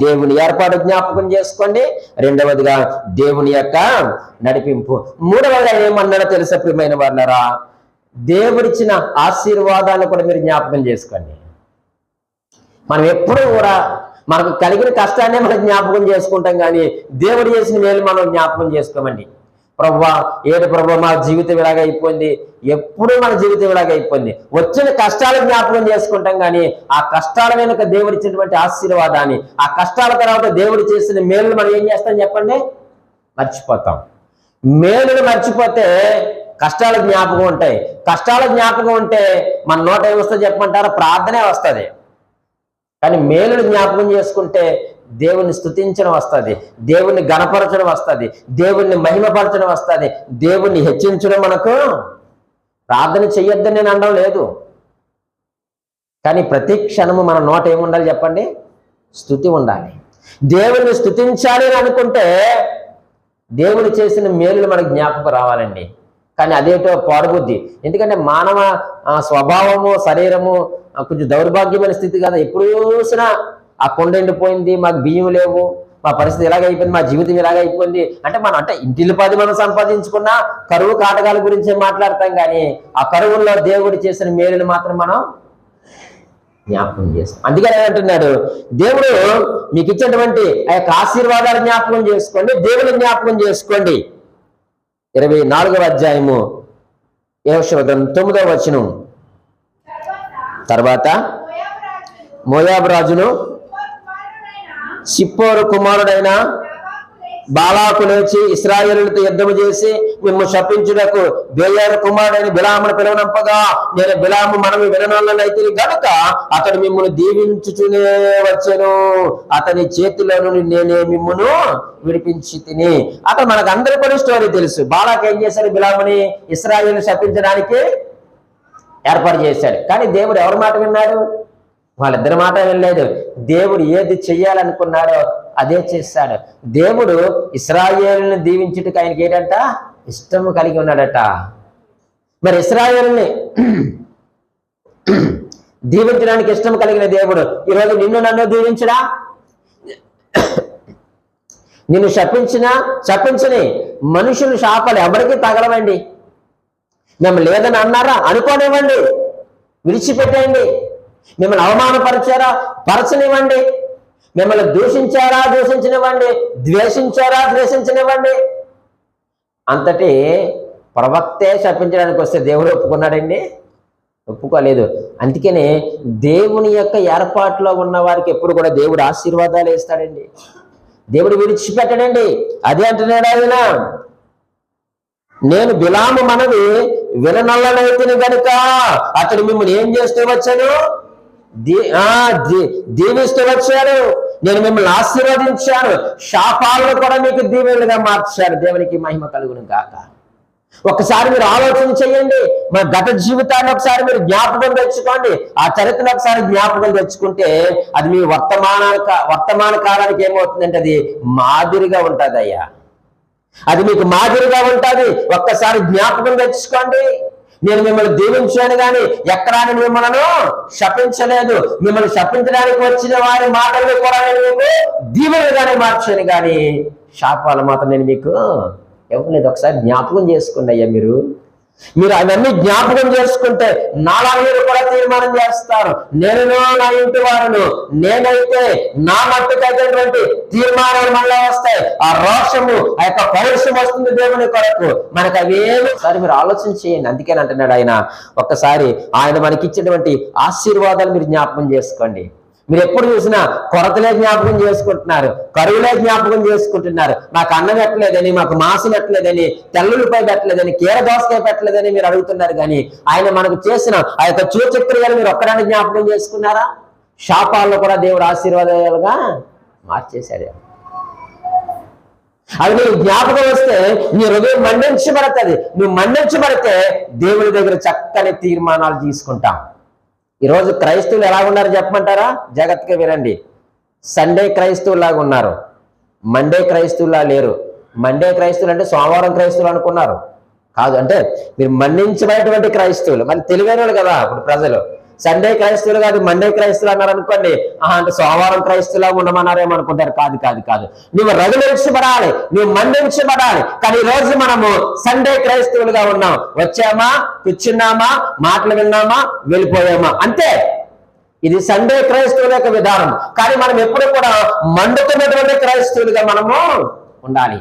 దేవుని ఏర్పాటు జ్ఞాపకం చేసుకోండి. రెండవదిగా దేవుని యొక్క నడిపింపు. మూడవదిగా ఏమన్నాడో తెలుసా ప్రియమైన వాళ్ళరా? దేవుడిచ్చిన ఆశీర్వాదాలను కూడా మీరు జ్ఞాపకం చేసుకోండి. మనం ఎప్పుడూ కూడా మనకు కలిగిన కష్టాన్నే మనం జ్ఞాపకం చేసుకుంటాం, కానీ దేవుడు చేసిన మేలు మనం జ్ఞాపకం చేసుకోమండి. ప్రభువా, ఏడు ప్రభువా, మా జీవితం ఇలాగ అయిపోయింది, ఎప్పుడూ మన జీవితం ఇలాగ అయిపోయింది. వచ్చిన కష్టాలు జ్ఞాపకం చేసుకుంటాం, కానీ ఆ కష్టాల వెనుక దేవుడు ఇచ్చినటువంటి ఆశీర్వాదాన్ని, ఆ కష్టాల తర్వాత దేవుడు చేసిన మేలును మనం ఏం చేస్తాం చెప్పండి? మర్చిపోతాం. మేలును మర్చిపోతే కష్టాల జ్ఞాపకం ఉంటాయి. కష్టాల జ్ఞాపకం ఉంటే మన నోట ఏమొస్తుంది చెప్పమంటారా? ప్రార్థనే వస్తుంది. కానీ మేలును జ్ఞాపకం చేసుకుంటే దేవుణ్ణి స్తుతించడం వస్తుంది, దేవుణ్ణి గణపరచడం వస్తుంది, దేవుణ్ణి మహిమపరచడం వస్తుంది, దేవుణ్ణి హెచ్చించడం. మనకు ప్రార్థన చెయ్యొద్దని నేను అనడం లేదు, కానీ ప్రతి క్షణము మన నోట ఏముండాలి చెప్పండి? స్తుతి ఉండాలి. దేవుణ్ణి స్తుతించాలి అని అనుకుంటే దేవుడు చేసిన మేలులు మనకు జ్ఞాపకం రావాలండి. కానీ అదేటో పాడుబుద్ధి. ఎందుకంటే మానవ స్వభావము, శరీరము కొంచెం దౌర్భాగ్యమైన స్థితి కదా. ఎప్పుడు చూసినా ఆ కొండ ఎండిపోయింది, మాకు బియ్యం లేవు, మా పరిస్థితి ఇలాగైపోయింది, మా జీవితం ఇలాగైపోయింది అంటే మనం ఇంటిల్లి 10 మనం సంపాదించుకున్నా కరువు కాటకాల గురించే మాట్లాడతాం, కానీ ఆ కరువుల్లో దేవుడు చేసిన మేలును మాత్రం మనం జ్ఞాపకం చేస్తాం. అందుకని ఏమంటున్నాడు? దేవుడు మీకు ఇచ్చినటువంటి ఆ యొక్క ఆశీర్వాదాలు జ్ఞాపకం చేసుకోండి, దేవుని జ్ఞాపకం చేసుకోండి. 24వ అధ్యాయము యెహోషువ గ్రంథం 9వ వచనం. తర్వాత మోయాబు రాజును సిప్పోరు కుమారుడైన బాలాకు లేచి ఇశ్రాయేలులతో యుద్ధము చేసి మిమ్ము శపించుటకు బేయోరు కుమారుడైన బిలామును పిలువనంపగా, నేను బిలాము మనము విననైతే గనుక అతడు మిమ్మును దీవించుచునే వచ్చెను, అతని చేతిలో నుండి నేనే మిమ్మును విడిపించి తిని. అతను మనకు అందరూ కూడా స్టోరీ తెలుసు. బాలాకు ఏం చేశాడు? బిలాముని ఇశ్రాయేలు శపించడానికి ఏర్పాటు చేశాడు. కానీ దేవుడు ఎవరి మాట విన్నాడు? వాళ్ళిద్దరి మాట వినలేదు. దేవుడు ఏది చెయ్యాలనుకున్నాడో అదే చేశాడు. దేవుడు ఇశ్రాయేలుని దీవించుటకు ఆయనకి ఏంటంట? ఇష్టము కలిగి ఉన్నాడట. మరి ఇశ్రాయేలుని దీవించడానికి ఇష్టం కలిగిన దేవుడు ఈరోజు నిన్ను నన్ను దీవించడా? నిన్ను శపించని మనుషులు శాపాలు ఎవరికి తగలవండి. మేము లేదని అన్నారా? అనుకోనివ్వండి, విడిచిపెట్టేయండి. మిమ్మల్ని అవమానపరిచారా? పరచనివ్వండి. మిమ్మల్ని దూషించారా? దూషించనివ్వండి. ద్వేషించారా? ద్వేషించనివ్వండి. అంతటి ప్రవక్తే శపించడానికి వస్తే దేవుడు ఒప్పుకున్నాడండి? ఒప్పుకోలేదు. అందుకనే దేవుని యొక్క ఏర్పాటులో ఉన్న వారికి ఎప్పుడు కూడా దేవుడు ఆశీర్వాదాలు ఇస్తాడండి. దేవుడు విడిచిపెట్టడండి. అదే అంటున్నాడు ఆయన, నేను బిలాము మనవి విననల్లనైతిని గనుక అతడు మిమ్మల్ని ఏం చేస్తూ వచ్చాను? దీవిస్తూ వచ్చాడు. నేను మిమ్మల్ని ఆశీర్వదించాను, శాపాలను కూడా మీకు దీవెనలుగా మార్చాను. దేవునికి మహిమ కలుగును గాక. ఒకసారి మీరు ఆలోచన చేయండి. మన గత జీవితాన్ని ఒకసారి మీరు జ్ఞాపకం తెచ్చుకోండి. ఆ చరిత్రను ఒకసారి జ్ఞాపకం తెచ్చుకుంటే అది మీ వర్తమాన కాలానికి ఏమవుతుందంటే అది మాదిరిగా ఉంటుంది అయ్యా. అది మీకు మాదిరిగా ఉంటుంది. ఒక్కసారి జ్ఞాపకం తెచ్చుకోండి. నేను మిమ్మల్ని దీవించాను కానీ ఎక్కడా మిమ్మల్ని శపించలేదు. మిమ్మల్ని శపించడానికి వచ్చిన వారి మాటలు కూడా నేను మీకు దీవెనలుగానే మార్చాను కానీ శాపాలు మాత్రం నేను మీకు ఇవ్వలేదు. ఒకసారి జ్ఞాపకం చేసుకోండి అయ్యా. మీరు అవన్నీ జ్ఞాపకం చేసుకుంటే నాలా మీరు కూడా తీర్మానం చేస్తారు. నేను నా ఇంటి వారును నేనైతే నా మట్టుకైనటువంటి తీర్మానాలు మళ్ళీ వస్తాయి. ఆ రోషము, ఆ యొక్క పౌరుషం వస్తుంది దేవుని కొరకు. మనకు అవేమి ఒకసారి మీరు ఆలోచన చేయండి. అందుకని అంటున్నాడు ఆయన, ఒక్కసారి ఆయన మనకి ఇచ్చినటువంటి ఆశీర్వాదాలు మీరు జ్ఞాపకం చేసుకోండి. మీరు ఎప్పుడు చూసినా కొరతలే జ్ఞాపకం చేసుకుంటున్నారు, కరువులే జ్ఞాపకం చేసుకుంటున్నారు. నాకు అన్నం పెట్టలేదని, మాకు మాంసం పెట్టలేదని, తెల్లుల్లిపాయ పెట్టలేదని, కీర దోసకాయ పెట్టలేదని మీరు అడుగుతున్నారు. కానీ ఆయన మనకు చేసిన ఆ యొక్క సూచక్రియలు మీరు ఒక్కడాన్ని జ్ఞాపకం చేసుకున్నారా? శాపాలను కూడా దేవుడు ఆశీర్వాదాలుగా మార్చేశాడు. అది నీకు జ్ఞాపకం వస్తే నీ హృదయం మండించబడుతుంది. నువ్వు మండించబడితే దేవుడి దగ్గర చక్కని తీర్మానాలు తీసుకుంటాం. ఈరోజు క్రైస్తవులు ఎలా ఉన్నారు చెప్పమంటారా? జాగ్రత్తగా వినండి. సండే క్రైస్తవులాగా ఉన్నారు, మండే క్రైస్తవులా లేరు. మండే క్రైస్తవులు అంటే సోమవారం క్రైస్తవులు అనుకున్నారు కాదు. అంటే మీరు మన్నించబడేటువంటి క్రైస్తవులు. మరి తెలివైన వాళ్ళు కదా ఇప్పుడు ప్రజలు. సండే క్రైస్తవులు కాదు మండే క్రైస్తవులు అన్నారు అనుకోండి, అంటే సోమవారం క్రైస్తవులా ఉండమన్నారేమో అనుకుంటారు. కాదు కాదు కాదు నువ్వు రగిలించబడాలి, నువ్వు మండించబడాలి. కానీ ఈ రోజు మనము సండే క్రైస్తవులుగా ఉన్నాం. వచ్చామా, కూర్చున్నామా, మాటలు విన్నామా, వెళ్ళిపోయామా, అంతే. ఇది సండే క్రైస్తవుల యొక్క విధానం. కానీ మనం ఎప్పుడు కూడా మండుతున్నటువంటి క్రైస్తవులుగా మనము ఉండాలి.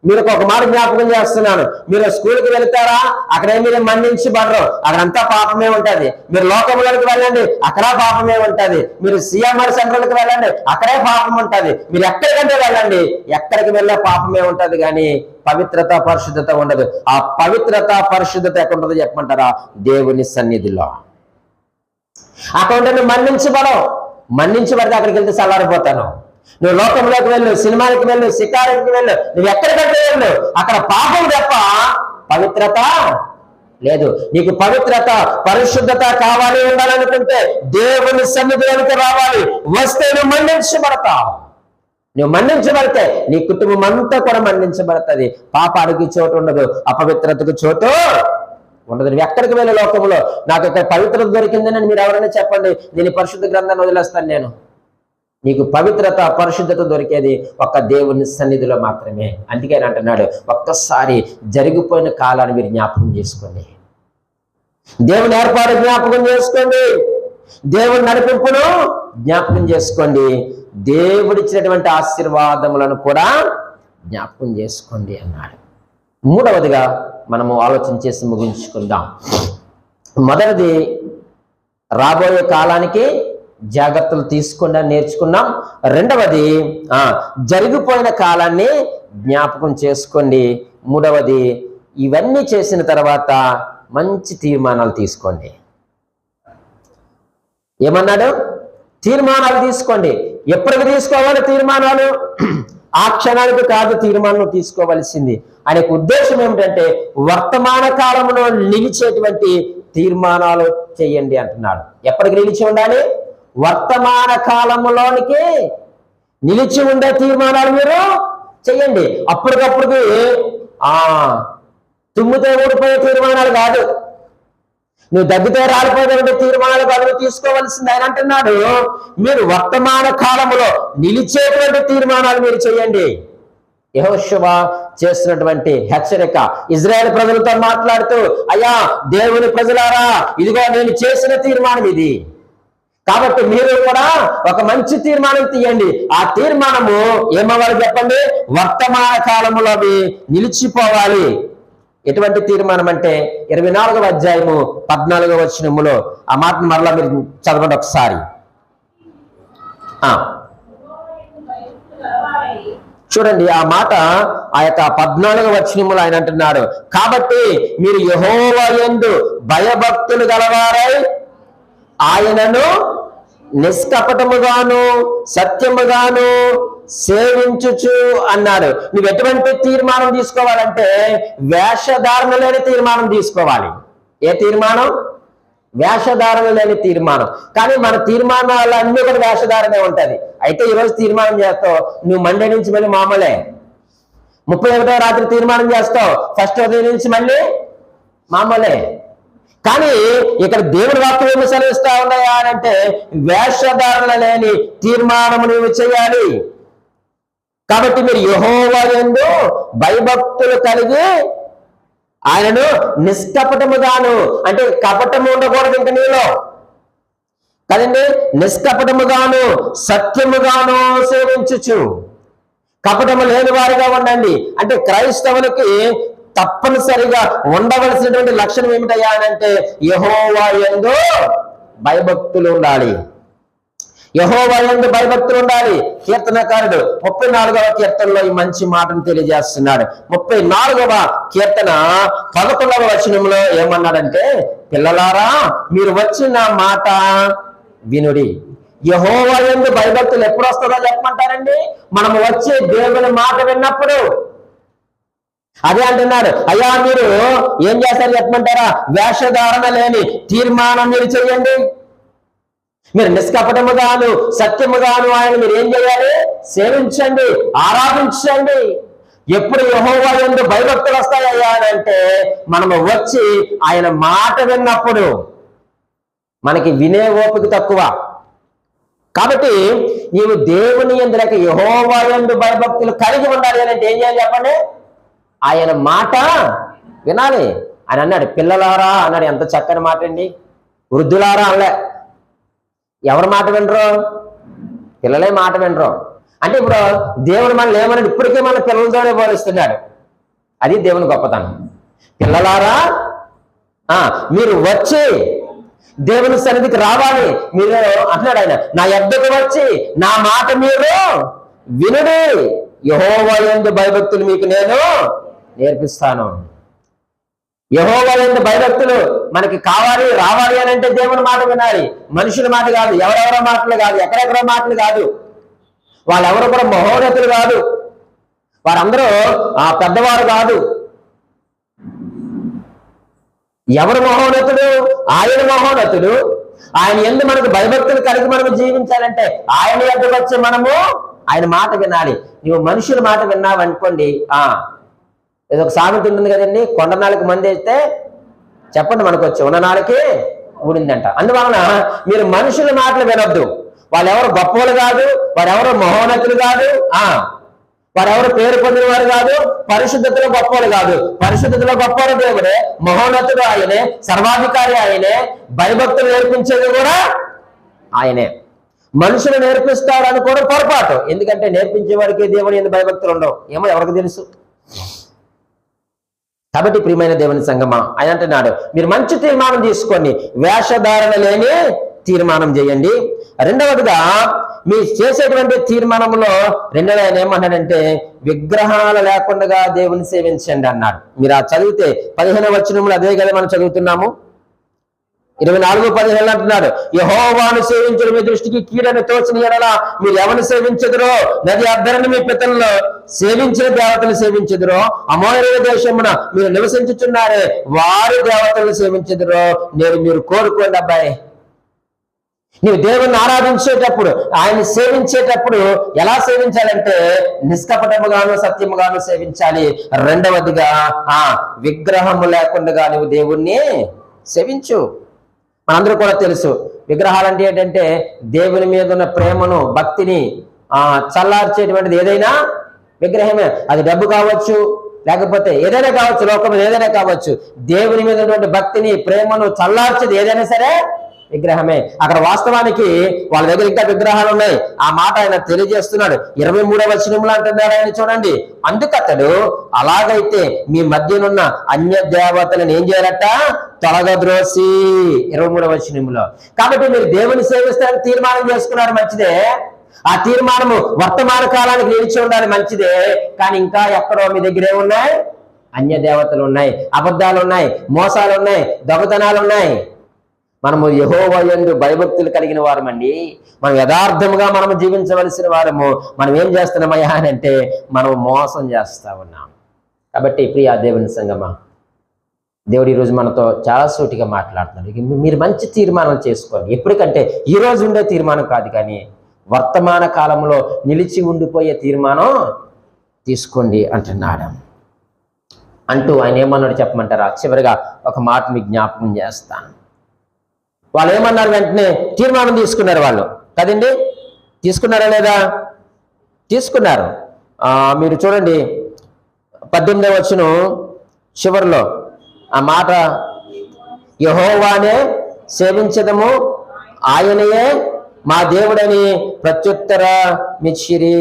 మీరు ఒక మాట జ్ఞాపకం చేస్తున్నాను. మీరు స్కూల్కి వెళ్తారా, అక్కడే మీరు మన్నించబడరు, అక్కడంతా పాపమే ఉంటుంది. మీరు లోకంలోకి వెళ్ళండి, అక్కడ పాపమే ఉంటుంది. మీరు సిఎంఆర్ సెంటర్కి వెళ్ళండి, అక్కడే పాపం ఉంటుంది. మీరు ఎక్కడికంటే వెళ్ళండి, ఎక్కడికి వెళ్ళే పాపమే ఉంటుంది. కానీ పవిత్రత, పరిశుద్ధత ఉండదు. ఆ పవిత్రత, పరిశుద్ధత ఎక్కడ ఉంటుందో చెప్పమంటారా? దేవుని సన్నిధిలో. అక్కడ ఉంటే మన్నించబడితే అక్కడికి వెళ్తే చల్లారిపోతాను. నువ్వు లోకంలోకి వెళ్ళు, సినిమాకి వెళ్ళు, షికారుకి వెళ్ళు, నువ్వు ఎక్కడికంటే వెళ్ళు, అక్కడ పాపం తప్ప పవిత్రత లేదు. నీకు పవిత్రత, పరిశుద్ధత కావాలి ఉండాలనుకుంటే దేవుని సన్నిధిలోకి రావాలి. వస్తే నువ్వు మన్నించబడతావు. నువ్వు మన్నించబడితే నీ కుటుంబం అంతా కూడా మన్నించబడుతుంది. పాపానికి చోటు ఉండదు, అపవిత్రతకు చోటు ఉండదు. నువ్వు ఎక్కడికి వెళ్ళే లోకంలో నాకు ఇక్కడ పవిత్రత దొరికిందని మీరు ఎవరైనా చెప్పండి, నేను పరిశుద్ధ గ్రంథాన్ని వదిలేస్తాను. నేను నీకు పవిత్రత, పరిశుద్ధత దొరికేది ఒక్క దేవుని సన్నిధిలో మాత్రమే. అందుకే అంటున్నాడు, ఒక్కసారి జరిగిపోయిన కాలాన్ని మీరు జ్ఞాపకం చేసుకోండి. దేవుని ఏర్పాటు జ్ఞాపకం చేసుకోండి. దేవుని నడిపింపును జ్ఞాపకం చేసుకోండి. దేవుడిచ్చినటువంటి ఆశీర్వాదములను కూడా జ్ఞాపకం చేసుకోండి అన్నాడు. మూడవదిగా మనము ఆలోచన చేసి ముగించుకుందాం. మొదటిది, రాబోయే కాలానికి జాగ్రత్తలు తీసుకుండా నేర్చుకున్నాం. రెండవది, జరిగిపోయిన కాలాన్ని జ్ఞాపకం చేసుకోండి. మూడవది, ఇవన్నీ చేసిన తర్వాత మంచి తీర్మానాలు తీసుకోండి. ఏమన్నాడు? తీర్మానాలు తీసుకోండి. ఎప్పటికి తీసుకోవాలి తీర్మానాలు? ఆ క్షణానికి కాదు తీర్మానం తీసుకోవలసింది. ఆయనకు ఉద్దేశం ఏమిటంటే వర్తమాన కాలంలో నిలిచేటువంటి తీర్మానాలు చేయండి అంటున్నాడు. ఎప్పటికి నిలిచి ఉండాలి? వర్తమాన కాలంలోనికి నిలిచి ఉండే తీర్మానాలు మీరు చెయ్యండి. అప్పటికప్పుడు తుమ్మితే ఊడిపోయే తీర్మానాలు కాదు, నువ్వు దగ్గితే రాలిపోయేటువంటి తీర్మానాలు కాదు నువ్వు తీసుకోవాల్సింది. ఆయన అంటున్నాడు, మీరు వర్తమాన కాలంలో నిలిచేటువంటి తీర్మానాలు మీరు చేయండి. యెహోషువ చేస్తున్నటువంటి హెచ్చరిక, ఇజ్రాయేల్ ప్రజలతో మాట్లాడుతూ, అయ్యా దేవుని ప్రజలారా, ఇదిగో నేను చేసిన తీర్మానం ఇది, కాబట్టి మీరు కూడా ఒక మంచి తీర్మానం తీయండి. ఆ తీర్మానము ఏమవ్వాలి చెప్పండి? వర్తమాన కాలంలో అవి నిలిచిపోవాలి. ఎటువంటి తీర్మానం అంటే 24వ అధ్యాయము 14వ వచనములో ఆ మాటను మరలా మీరు చదవండి ఒకసారి. చూడండి ఆ మాట, ఆ యొక్క 14వ వచనములో ఆయన అంటున్నాడు, కాబట్టి మీరు యెహోవా యందు భయభక్తులు గలవారై ఆయనను నిష్కపటముగాను సత్యముగాను సేవించుచు అన్నాడు. నువ్వు ఎటువంటి తీర్మానం తీసుకోవాలంటే వేషధారణ లేని తీర్మానం తీసుకోవాలి. ఏ తీర్మానం? వేషధారణ లేని తీర్మానం. కానీ మన తీర్మానాలన్నీ కూడా వేషధారణే ఉంటది. అయితే ఈరోజు తీర్మానం చేస్తావు, నువ్వు మండే నుంచి మళ్ళీ మామూలే. 31వ రాత్రి తీర్మానం చేస్తావు, ఫస్ట్ ఉదయం నుంచి మళ్ళీ మామూలే. కానీ ఇక్కడ దేవుని వాక్యం ఏమి సెలవిస్తా ఉన్నాయా అని అంటే వేషధారణ లేని తీర్మానము నువ్వు చేయాలి. కాబట్టి మీరు యెహోవా యందు భయభక్తులు కలిగి ఆయనను నిష్కపటముగాను, అంటే కపటము ఉండకూడదు ఇంక నీలో కదండి, నిష్కపటముగాను సత్యముగాను సేవించుచు. కపటము లేని వారిగా ఉండండి. అంటే క్రైస్తవులకి తప్పనిసరిగా ఉండవలసినటువంటి లక్షణం ఏమిటయ్యా అని అంటే యెహోవా యందు భయభక్తులు ఉండాలి. యెహోవా యందు భయభక్తులు ఉండాలి. కీర్తనకారుడు 34వ కీర్తనలో ఈ మంచి మాటను తెలియజేస్తున్నాడు. 34వ కీర్తన 11వ వచనంలో ఏమన్నాడంటే, పిల్లలారా మీరు వచ్చిన మాట వినుడి. యెహోవా యందు భయభక్తులు ఎప్పుడు వస్తుందో చెప్పమంటారండి? మనము వచ్చే దేవుని మాట విన్నప్పుడు. అదే అంటున్నాడు, అయ్యా మీరు ఏం చేస్తారు చెప్పమంటారా? వేషధారణ లేని తీర్మానం మీరు చేయండి. మీరు నిష్కపటముగాను సత్యముగాను ఆయన మీరు ఏం చేయాలి? సేవించండి, ఆరాధించండి. ఎప్పుడు యెహోవా యందు భయభక్తులు వస్తాయా అని అంటే మనము వచ్చి ఆయన మాట విన్నప్పుడు. మనకి వినే ఓపిక తక్కువ. కాబట్టి నీవు దేవుని యందు లేక యెహోవా యందు భయభక్తులు కలిగి ఉండాలి అని అంటే ఏం చేయాలి చెప్పండి? ఆయన మాట వినాలి. ఆయన అన్నాడు పిల్లలారా అన్నాడు. ఎంత చక్కని మాట అండి. వృద్ధులారా అనలే. ఎవరు మాట వినరు? పిల్లలే మాట వినరు. అంటే ఇప్పుడు దేవుడు మనల్ని ఏమన్నాడు? ఇప్పటికే మన పిల్లలతోనే పోలిస్తున్నాడు. అది దేవుని గొప్పతనం. పిల్లలారా మీరు వచ్చి దేవుని సన్నిధికి రావాలి. మీరు అంటున్నాడు ఆయన, నా యొద్దకు వచ్చి నా మాట మీరు వినుడి. యెహోవా యందు భయభక్తులు మీకు నేను నేర్పిస్తాను. యెహోవా యందు భయభక్తులు మనకి కావాలి, రావాలి అని అంటే దేవుని మాట వినాలి. మనుషుల మాట కాదు, ఎవరెవరో మాటలు కాదు, ఎక్కడెక్కడో మాటలు కాదు. వాళ్ళెవరు కూడా మహోన్నతులు కాదు, వారందరూ పెద్దవారు కాదు. ఎవరు మహోన్నతుడు? ఆయన మహోన్నతుడు. ఆయన యందు మనకు భయభక్తులు కలిగి మనము జీవించాలంటే ఆయన యొద్దకు వచ్చి మనము ఆయన మాట వినాలి. నువ్వు మనుషుల మాట విన్నావనుకోండి, ఏదో ఒక సామెత ఉంటుంది కదండి, కొండ నాలుగు మంది వేస్తే చెప్పండి మనకు వచ్చి ఉన్న నాలుకే ఊడిందంట. అందువలన మీరు మనుషుల మాటలు వినొద్దు. వాళ్ళెవరు గొప్పలు కాదు, వారెవరు మహోన్నతులు కాదు, వారెవరు పేరు పొందిన వారు కాదు, పరిశుద్ధతలో గొప్పలు కాదు. పరిశుద్ధతలో గొప్పవాడు దేవుడే, మహోన్నతుడు ఆయనే, సర్వాధికారి ఆయనే, భయభక్తులు నేర్పించేది కూడా ఆయనే. మనుషులు నేర్పిస్తాడు అనుకోవడం పొరపాటు. ఎందుకంటే నేర్పించే వారికి దేవుని యందు భయభక్తులు ఉండవు. ఏమో ఎవరికి తెలుసు. కాబట్టి ప్రియమైన దేవుని సంగమా ఆయన అంటున్నాడు, మీరు మంచి తీర్మానం తీసుకోండి, వేషధారణ లేని తీర్మానం చేయండి. రెండవదిగా మీరు చేసేటువంటి తీర్మానంలో రెండవ ఆయన ఏమన్నాడంటే విగ్రహాలు లేకుండా దేవుని సేవించండి అన్నాడు. మీరు చదివితే 15వ వచనంలో అదే కదా మనం చదువుతున్నాము. 24:15 అంటున్నాడు, యెహోవాను సేవించడం మీ దృష్టికి కీడని తోచిన యెడల మీరు ఎవరిని సేవించదురో నది అద్దరిని మీ పితరులు సేవించిన దేవతలు సేవించదురో, అమోరీయ దేశమున మీరు నివసించుచున్నారే వారి దేవతలను సేవించదురో నేను మీరు కోరుకోండి. అబ్బాయి, నీవు దేవుణ్ణి ఆరాధించేటప్పుడు ఆయన సేవించేటప్పుడు ఎలా సేవించాలంటే నిష్కపటముగాను సత్యముగాను సేవించాలి. రెండవదిగా విగ్రహము లేకుండా నువ్వు దేవుణ్ణి సేవించు. మనందరూ కూడా తెలుసు విగ్రహాలు అంటే ఏంటంటే దేవుని మీద ఉన్న ప్రేమను భక్తిని చల్లార్చేటువంటిది ఏదైనా విగ్రహమే. అది డబ్బు కావచ్చు, లేకపోతే ఏదైనా కావచ్చు, లోకం ఏదైనా కావచ్చు. దేవుని మీద ఉన్నటువంటి భక్తిని ప్రేమను చల్లార్చేది ఏదైనా సరే విగ్రహమే. అక్కడ వాస్తవానికి వాళ్ళ దగ్గర ఇంకా విగ్రహాలు ఉన్నాయి. ఆ మాట ఆయన తెలియజేస్తున్నాడు. 23వ వచనంలో అంటున్నాడు ఆయన, చూడండి, అందుకతడు అలాగైతే మీ మధ్యనున్న అన్య దేవతలను ఏం చేయాలట? తొలగద్రోసి. 23వ వచనంలో. కాబట్టి మీరు దేవుని సేవిస్తారని తీర్మానం చేసుకున్నారు, మంచిదే. ఆ తీర్మానము వర్తమాన కాలానికి నిలిచి ఉండాలి, మంచిదే. కానీ ఇంకా ఎక్కడో మీ దగ్గర ఏమున్నాయి? అన్య దేవతలు ఉన్నాయి, అబద్ధాలు ఉన్నాయి, మోసాలు ఉన్నాయి, దొంగతనాలు ఉన్నాయి. మనము యెహోవా యందు భయభక్తులు కలిగిన వారమండి. మనం యథార్థముగా మనము జీవించవలసిన వారము. మనం ఏం చేస్తున్నామయ్యా అని అంటే మనం మోసం చేస్తా ఉన్నాం. కాబట్టి ప్రియా దేవుని సంగమా, దేవుడు ఈరోజు మనతో చాలా సూటిగా మాట్లాడుతున్నాడు. మీరు మంచి తీర్మానం చేసుకోండి. ఎప్పటికంటే ఈ రోజు ఉండే తీర్మానం కాదు, కానీ వర్తమాన కాలంలో నిలిచి ఉండిపోయే తీర్మానం తీసుకోండి అంటున్నాడు. అంటూ ఆయన ఏమన్నాడు చెప్పమంటారా? చివరిగా ఒక మాట మీకు జ్ఞాపకం చేస్తాను. వాళ్ళు ఏమన్నారు? వెంటనే తీర్మానం తీసుకున్నారు వాళ్ళు కదండి. తీసుకున్నారా లేదా? తీసుకున్నారు. మీరు చూడండి 18వ వచనం చివరిలో ఆ మాట, యెహోవానే సేవించదము, ఆయనయే మా దేవుడని ప్రత్యుత్తరమిచ్చిరి.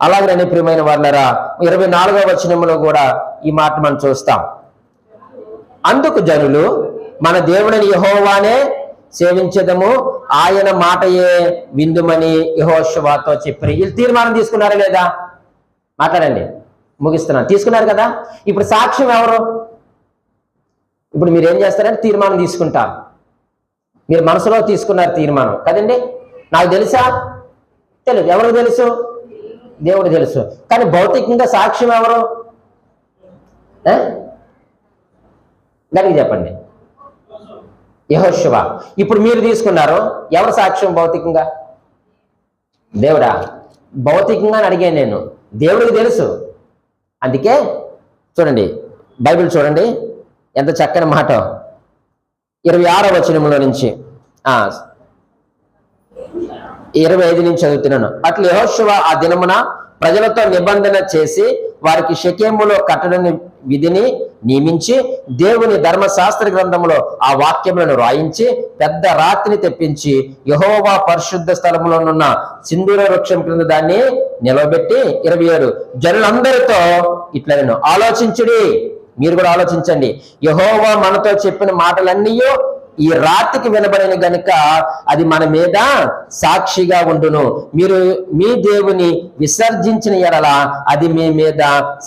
అలాగనే ప్రియమైన వాళ్ళరా 24వ వచనంలో కూడా ఈ మాట మనం చూస్తాం. అందుకు జనులు మన దేవుడని యెహోవానే సేవించదము, ఆయన మాటయే విందుమని యెహోషువతో చెప్పి. వీళ్ళు తీర్మానం తీసుకున్నారా లేదా? మాట్లాడండి, ముగిస్తున్నాను. తీసుకున్నారు కదా. ఇప్పుడు సాక్ష్యం ఎవరు? ఇప్పుడు మీరు ఏం చేస్తారంటే తీర్మానం తీసుకుంటారు. మీరు మనసులో తీసుకున్నారు తీర్మానం కదండి. నాకు తెలుసా? తెలియదు. ఎవరికి తెలుసు? దేవుడు తెలుసు. కానీ భౌతికంగా సాక్ష్యం ఎవరు? దానికి చెప్పండి. యెహోషువ. ఇప్పుడు మీరు తీసుకున్నారు, ఎవరు సాక్ష్యం భౌతికంగా? దేవుడా? భౌతికంగా అడిగాను నేను, దేవుడికి తెలుసు. అందుకే చూడండి, బైబిల్ చూడండి ఎంత చక్కని మాట. 26వ వచనంలో నుంచి 25 నుంచి చదువుతున్నాను. అట్లు యెహోషువ ఆ దినమున ప్రజలతో నిబంధన చేసి వారికి షెకెములో కట్టడని విధిని నియమించి దేవుని ధర్మశాస్త్ర గ్రంథములో ఆ వాక్యములను రాయించి పెద్ద రాతిని తెప్పించి యెహోవా పరిశుద్ధ స్థలములోనున్న సింధూర వృక్షం క్రింద దాన్ని నిలవబెట్టి 27 జనులందరితో ఇట్లా నేను ఆలోచించుడి. మీరు కూడా ఆలోచించండి. యెహోవా మనతో చెప్పిన మాటలన్నీ ఈ రాతికి వినబడిన గనుక అది మన మీద సాక్షిగా ఉండును. మీరు మీ దేవుని విసర్జించిన ఎడల అది మీ మీద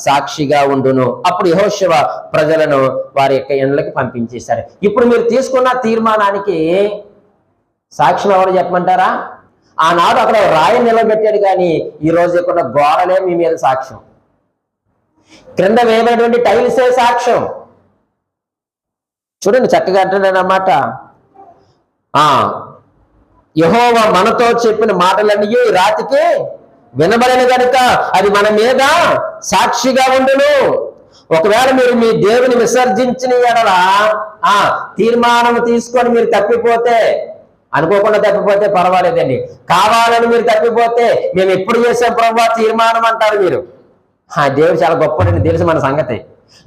సాక్షిగా ఉండును. అప్పుడు యెహోషువ ప్రజలను వారి యొక్క ఇండ్లకి పంపించేశారు. ఇప్పుడు మీరు తీసుకున్న తీర్మానానికి సాక్ష్యం ఎవరు చెప్పమంటారా? ఆనాడు అక్కడ రాయి నిలబెట్టాడు, కానీ ఈ రోజు ఇక్కడ గోడలే మీ మీద సాక్ష్యం, క్రింద వేయబడినటువంటి టైల్సే సాక్ష్యం. చూడండి చక్కగా అంటున్నాడన్నమాట. యెహోవా మనతో చెప్పిన మాటలన్నీ ఈ రాతికి వినబడిన కనుక అది మన మీద సాక్షిగా ఉండును. ఒకవేళ మీరు మీ దేవుని విసర్జించిన ఎడల తీర్మానం తీసుకొని మీరు తప్పిపోతే, అనుకోకుండా తప్పిపోతే పర్వాలేదండి. కావాలని మీరు తప్పిపోతే మేము ఎప్పుడు చేసాం ప్రభువా తీర్మానం అంటారు మీరు. దేవుడు చాలా గొప్పడని తెలుసు మన సంగతి.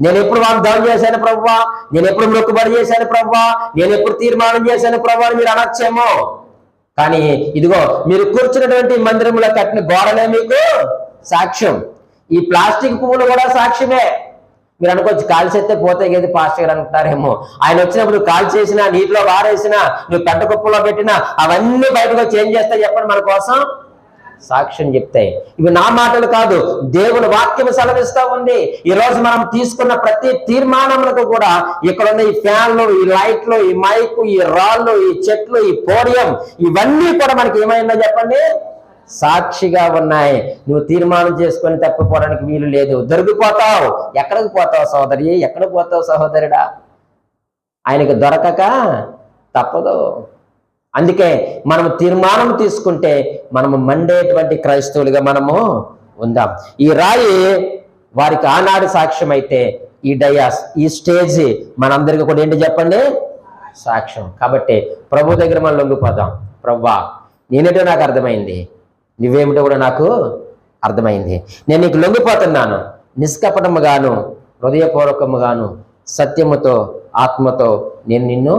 నేను ఎప్పుడు వాగ్దానం చేశాను ప్రభువా, నేను ఎప్పుడు మొక్కుబడి చేశాను ప్రభువా, నేను ఎప్పుడు తీర్మానం చేశాను ప్రభువా అని మీరు అనొచ్చేమో. కానీ ఇదిగో మీరు కూర్చున్నటువంటి మందిరంలో కట్టిన గోడలే మీకు సాక్ష్యం. ఈ ప్లాస్టిక్ పువ్వులు కూడా సాక్ష్యమే. మీరు అనుకోవచ్చు కాల్చేస్తే పోతే ఏది పాస్టర్ గారు అనుకుంటారేమో. ఆయన వచ్చినప్పుడు కాల్ చేసినా, నీటిలో వారేసినా, నువ్వు పెద్ద కుప్పలో పెట్టినా అవన్నీ బయటకు చేంజ్ చేస్తాయి. చెప్పండి, మన కోసం సాక్ష్యం చెప్తాయి. ఇవి నా మాటలు కాదు, దేవుని వాక్యం సెలవిస్తా ఉంది. ఈ రోజు మనం తీసుకున్న ప్రతి తీర్మానములకు కూడా ఇక్కడ ఉన్న ఈ ఫ్యాన్లు, ఈ లైట్లు, ఈ మైక్, ఈ రాళ్ళు, ఈ చెట్లు, ఈ పోడియం, ఇవన్నీ కూడా మనకి ఏమైందో చెప్పండి, సాక్షిగా ఉన్నాయి. నువ్వు తీర్మానం చేసుకొని తప్పిపోవడానికి వీలు లేదు. దొరికిపోతావు. ఎక్కడికి పోతావు సోదరి? ఎక్కడికి పోతావు సహోదరుడా? ఆయనకు దొరకక తప్పదు. అందుకే మనము తీర్మానం తీసుకుంటే మనము మండేటువంటి క్రైస్తవులుగా మనము ఉందాం. ఈ రాయి వారికి ఆనాడు సాక్ష్యం అయితే ఈ డయాస్, ఈ స్టేజ్ మనందరికీ కూడా ఏంటి చెప్పండి, సాక్ష్యం. కాబట్టి ప్రభు దగ్గర మనం లొంగిపోదాం. ప్రభువా, నేనేటో నాకు అర్థమైంది, నువ్వేమిటో కూడా నాకు అర్థమైంది. నేను నీకు లొంగిపోతున్నాను. నిష్కపటముగాను హృదయపూర్వకముగాను సత్యముతో ఆత్మతో నేను నిన్ను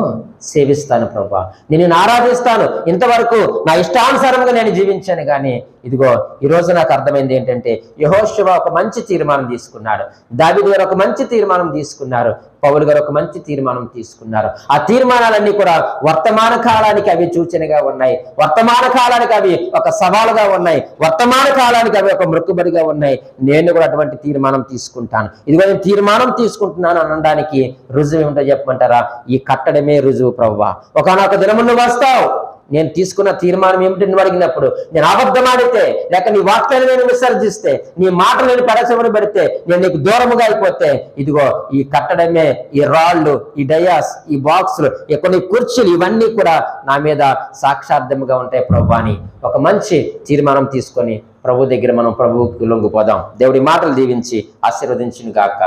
సేవిస్తాను ప్రభువా, నేను నిన్ను ఆరాధిస్తాను. ఇంతవరకు నా ఇష్టానుసారంగా నేను జీవించాను, కానీ ఇదిగో ఈరోజు నాకు అర్థమైంది ఏంటంటే యెహోషువ ఒక మంచి తీర్మానం తీసుకున్నాడు, దావీదు గారు ఒక మంచి తీర్మానం తీసుకున్నారు, పౌలు గారు ఒక మంచి తీర్మానం తీసుకున్నారు. ఆ తీర్మానాలన్నీ కూడా వర్తమాన కాలానికి అవి సూచనగా ఉన్నాయి, వర్తమాన కాలానికి అవి ఒక సవాలుగా ఉన్నాయి, వర్తమాన కాలానికి అవి ఒక మొక్కుబడిగా ఉన్నాయి. నేను కూడా అటువంటి తీర్మానం తీసుకుంటాను. ఇదిగో నేను తీర్మానం తీసుకుంటున్నాను అనడానికి రుజువు ఏమిటో చెప్పమంటారా? ఈ కట్టడమే రుజువు ప్రభువా. ఒకనొక దినమున వస్తావు, నేను తీసుకున్న తీర్మానం ఏమిటి నువ్వు అడిగినప్పుడు, నేను అబద్ధం ఆడితే, లేక నీ వాక్యాన్ని నేను విసర్జిస్తే, నీ మాటలు నేను పెడచెవిన పెడితే, నేను నీకు దూరముగా అయిపోతే, ఇదిగో ఈ కట్టడమే, ఈ రాళ్ళు, ఈ డయాస్, ఈ బాక్సులు, ఈ కొన్ని కుర్చీలు, ఇవన్నీ కూడా నా మీద సాక్షార్థముగా ఉంటాయి ప్రభువా అని ఒక మంచి తీర్మానం తీసుకొని ప్రభు దగ్గర మనం ప్రభువుకి లొంగిపోదాం. దేవుడి మాటలు దీవించి ఆశీర్వదించును గాక.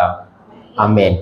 ఆమేన్.